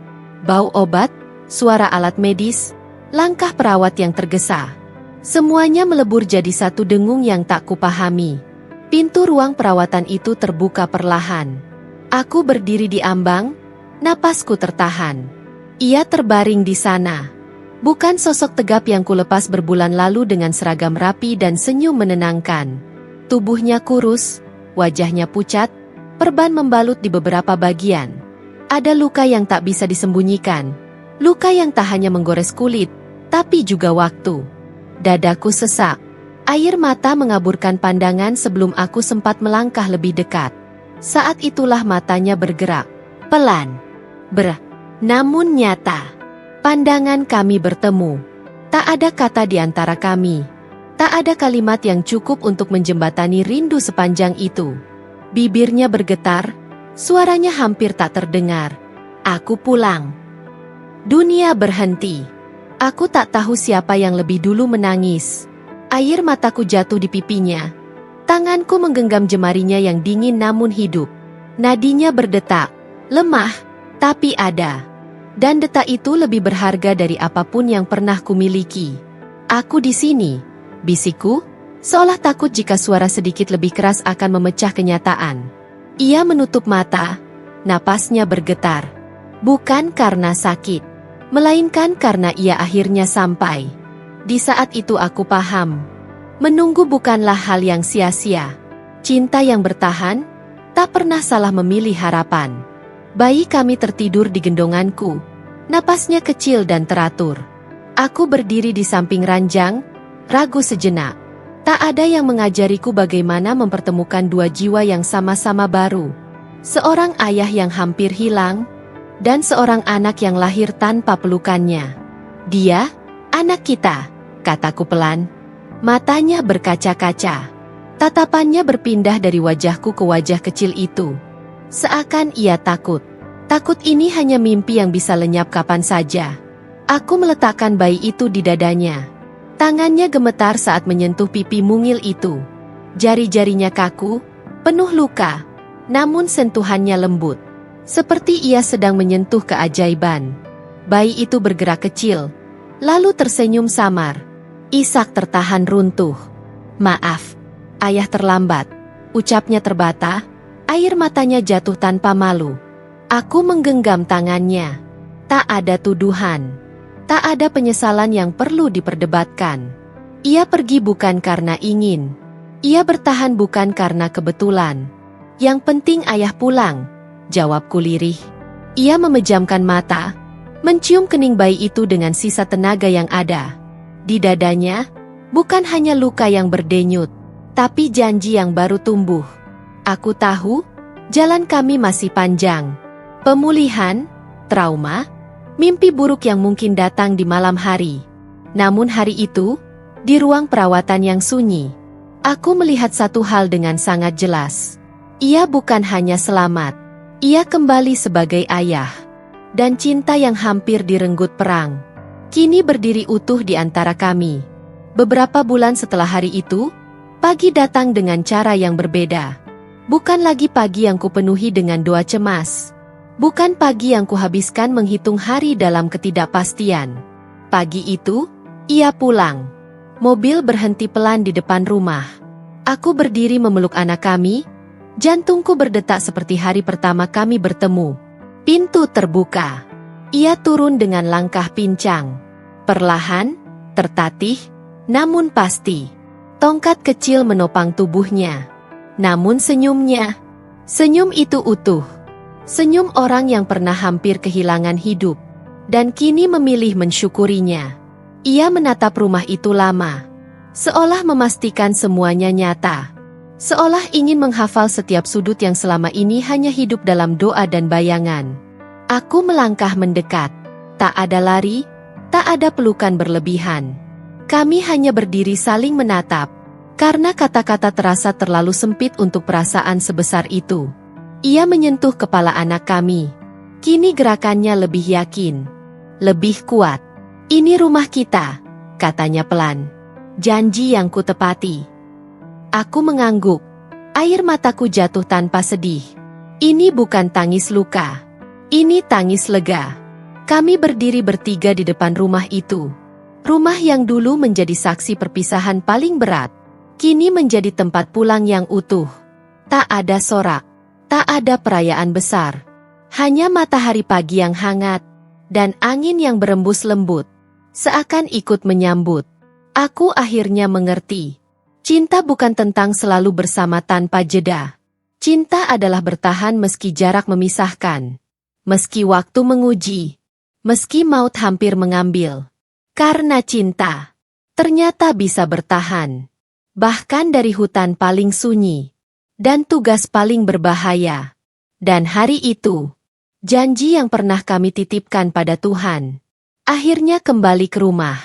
Bau obat, suara alat medis, langkah perawat yang tergesa. Semuanya melebur jadi satu dengung yang tak kupahami. Pintu ruang perawatan itu terbuka perlahan. Aku berdiri di ambang, napasku tertahan. Ia terbaring di sana. Bukan sosok tegap yang kulepas berbulan lalu dengan seragam rapi dan senyum menenangkan. Tubuhnya kurus, wajahnya pucat, perban membalut di beberapa bagian. Ada luka yang tak bisa disembunyikan. Luka yang tak hanya menggores kulit, tapi juga waktu. Dadaku sesak. Air mata mengaburkan pandangan sebelum aku sempat melangkah lebih dekat. Saat itulah matanya bergerak. Pelan. Namun nyata. Pandangan kami bertemu. Tak ada kata di antara kami. Tak ada kalimat yang cukup untuk menjembatani rindu sepanjang itu. Bibirnya bergetar, suaranya hampir tak terdengar. Aku pulang. Dunia berhenti. Aku tak tahu siapa yang lebih dulu menangis. Air mataku jatuh di pipinya. Tanganku menggenggam jemarinya yang dingin namun hidup. Nadinya berdetak, lemah, tapi ada. Dan detak itu lebih berharga dari apapun yang pernah kumiliki. Aku di sini, bisikku, seolah takut jika suara sedikit lebih keras akan memecah kenyataan. Ia menutup mata, napasnya bergetar. Bukan karena sakit, melainkan karena ia akhirnya sampai. Di saat itu aku paham. Menunggu bukanlah hal yang sia-sia. Cinta yang bertahan, tak pernah salah memilih harapan. Bayi kami tertidur di gendonganku. Napasnya kecil dan teratur. Aku berdiri di samping ranjang, ragu sejenak. Tak ada yang mengajariku bagaimana mempertemukan dua jiwa yang sama-sama baru. Seorang ayah yang hampir hilang, dan seorang anak yang lahir tanpa pelukannya. Dia, anak kita, kataku pelan. Matanya berkaca-kaca. Tatapannya berpindah dari wajahku ke wajah kecil itu. Seakan ia takut. Takut ini hanya mimpi yang bisa lenyap kapan saja. Aku meletakkan bayi itu di dadanya. Tangannya gemetar saat menyentuh pipi mungil itu. Jari-jarinya kaku, penuh luka, namun sentuhannya lembut. Seperti ia sedang menyentuh keajaiban. Bayi itu bergerak kecil, lalu tersenyum samar. Ishak tertahan runtuh. Maaf, ayah terlambat. Ucapnya terbata. Air matanya jatuh tanpa malu. Aku menggenggam tangannya. Tak ada tuduhan. Tak ada penyesalan yang perlu diperdebatkan. Ia pergi bukan karena ingin. Ia bertahan bukan karena kebetulan. Yang penting ayah pulang, jawabku lirih. Ia memejamkan mata, mencium kening bayi itu dengan sisa tenaga yang ada. Di dadanya, bukan hanya luka yang berdenyut, tapi janji yang baru tumbuh. Aku tahu, jalan kami masih panjang. Pemulihan, trauma, mimpi buruk yang mungkin datang di malam hari. Namun hari itu, di ruang perawatan yang sunyi, aku melihat satu hal dengan sangat jelas. Ia bukan hanya selamat. Ia kembali sebagai ayah. dan cinta yang hampir direnggut perang, kini berdiri utuh di antara kami. Beberapa bulan setelah hari itu, pagi datang dengan cara yang berbeda. Bukan lagi pagi yang kupenuhi dengan doa cemas. Bukan pagi yang kuhabiskan menghitung hari dalam ketidakpastian. Pagi itu, ia pulang. Mobil berhenti pelan di depan rumah. Aku berdiri memeluk anak kami. Jantungku berdetak seperti hari pertama kami bertemu. Pintu terbuka. Ia turun dengan langkah pincang. Perlahan, tertatih, namun pasti. Tongkat kecil menopang tubuhnya. Namun senyum itu utuh. Senyum orang yang pernah hampir kehilangan hidup, dan kini memilih mensyukurinya. Ia menatap rumah itu lama, seolah memastikan semuanya nyata. Seolah ingin menghafal setiap sudut yang selama ini hanya hidup dalam doa dan bayangan. Aku melangkah mendekat. Tak ada lari, tak ada pelukan berlebihan. Kami hanya berdiri saling menatap, karena kata-kata terasa terlalu sempit untuk perasaan sebesar itu. Ia menyentuh kepala anak kami. Kini gerakannya lebih yakin, lebih kuat. Ini rumah kita, katanya pelan. Janji yang kutepati. Aku mengangguk. Air mataku jatuh tanpa sedih. Ini bukan tangis luka. Ini tangis lega. Kami berdiri bertiga di depan rumah itu. Rumah yang dulu menjadi saksi perpisahan paling berat, kini menjadi tempat pulang yang utuh. Tak ada sorak. Tak ada perayaan besar, hanya matahari pagi yang hangat, dan angin yang berembus lembut, seakan ikut menyambut. Aku akhirnya mengerti. Cinta bukan tentang selalu bersama tanpa jeda. Cinta adalah bertahan meski jarak memisahkan, meski waktu menguji, meski maut hampir mengambil. Karena cinta, ternyata bisa bertahan, bahkan dari hutan paling sunyi. Dan tugas paling berbahaya. Dan hari itu, janji yang pernah kami titipkan pada Tuhan, akhirnya kembali ke rumah.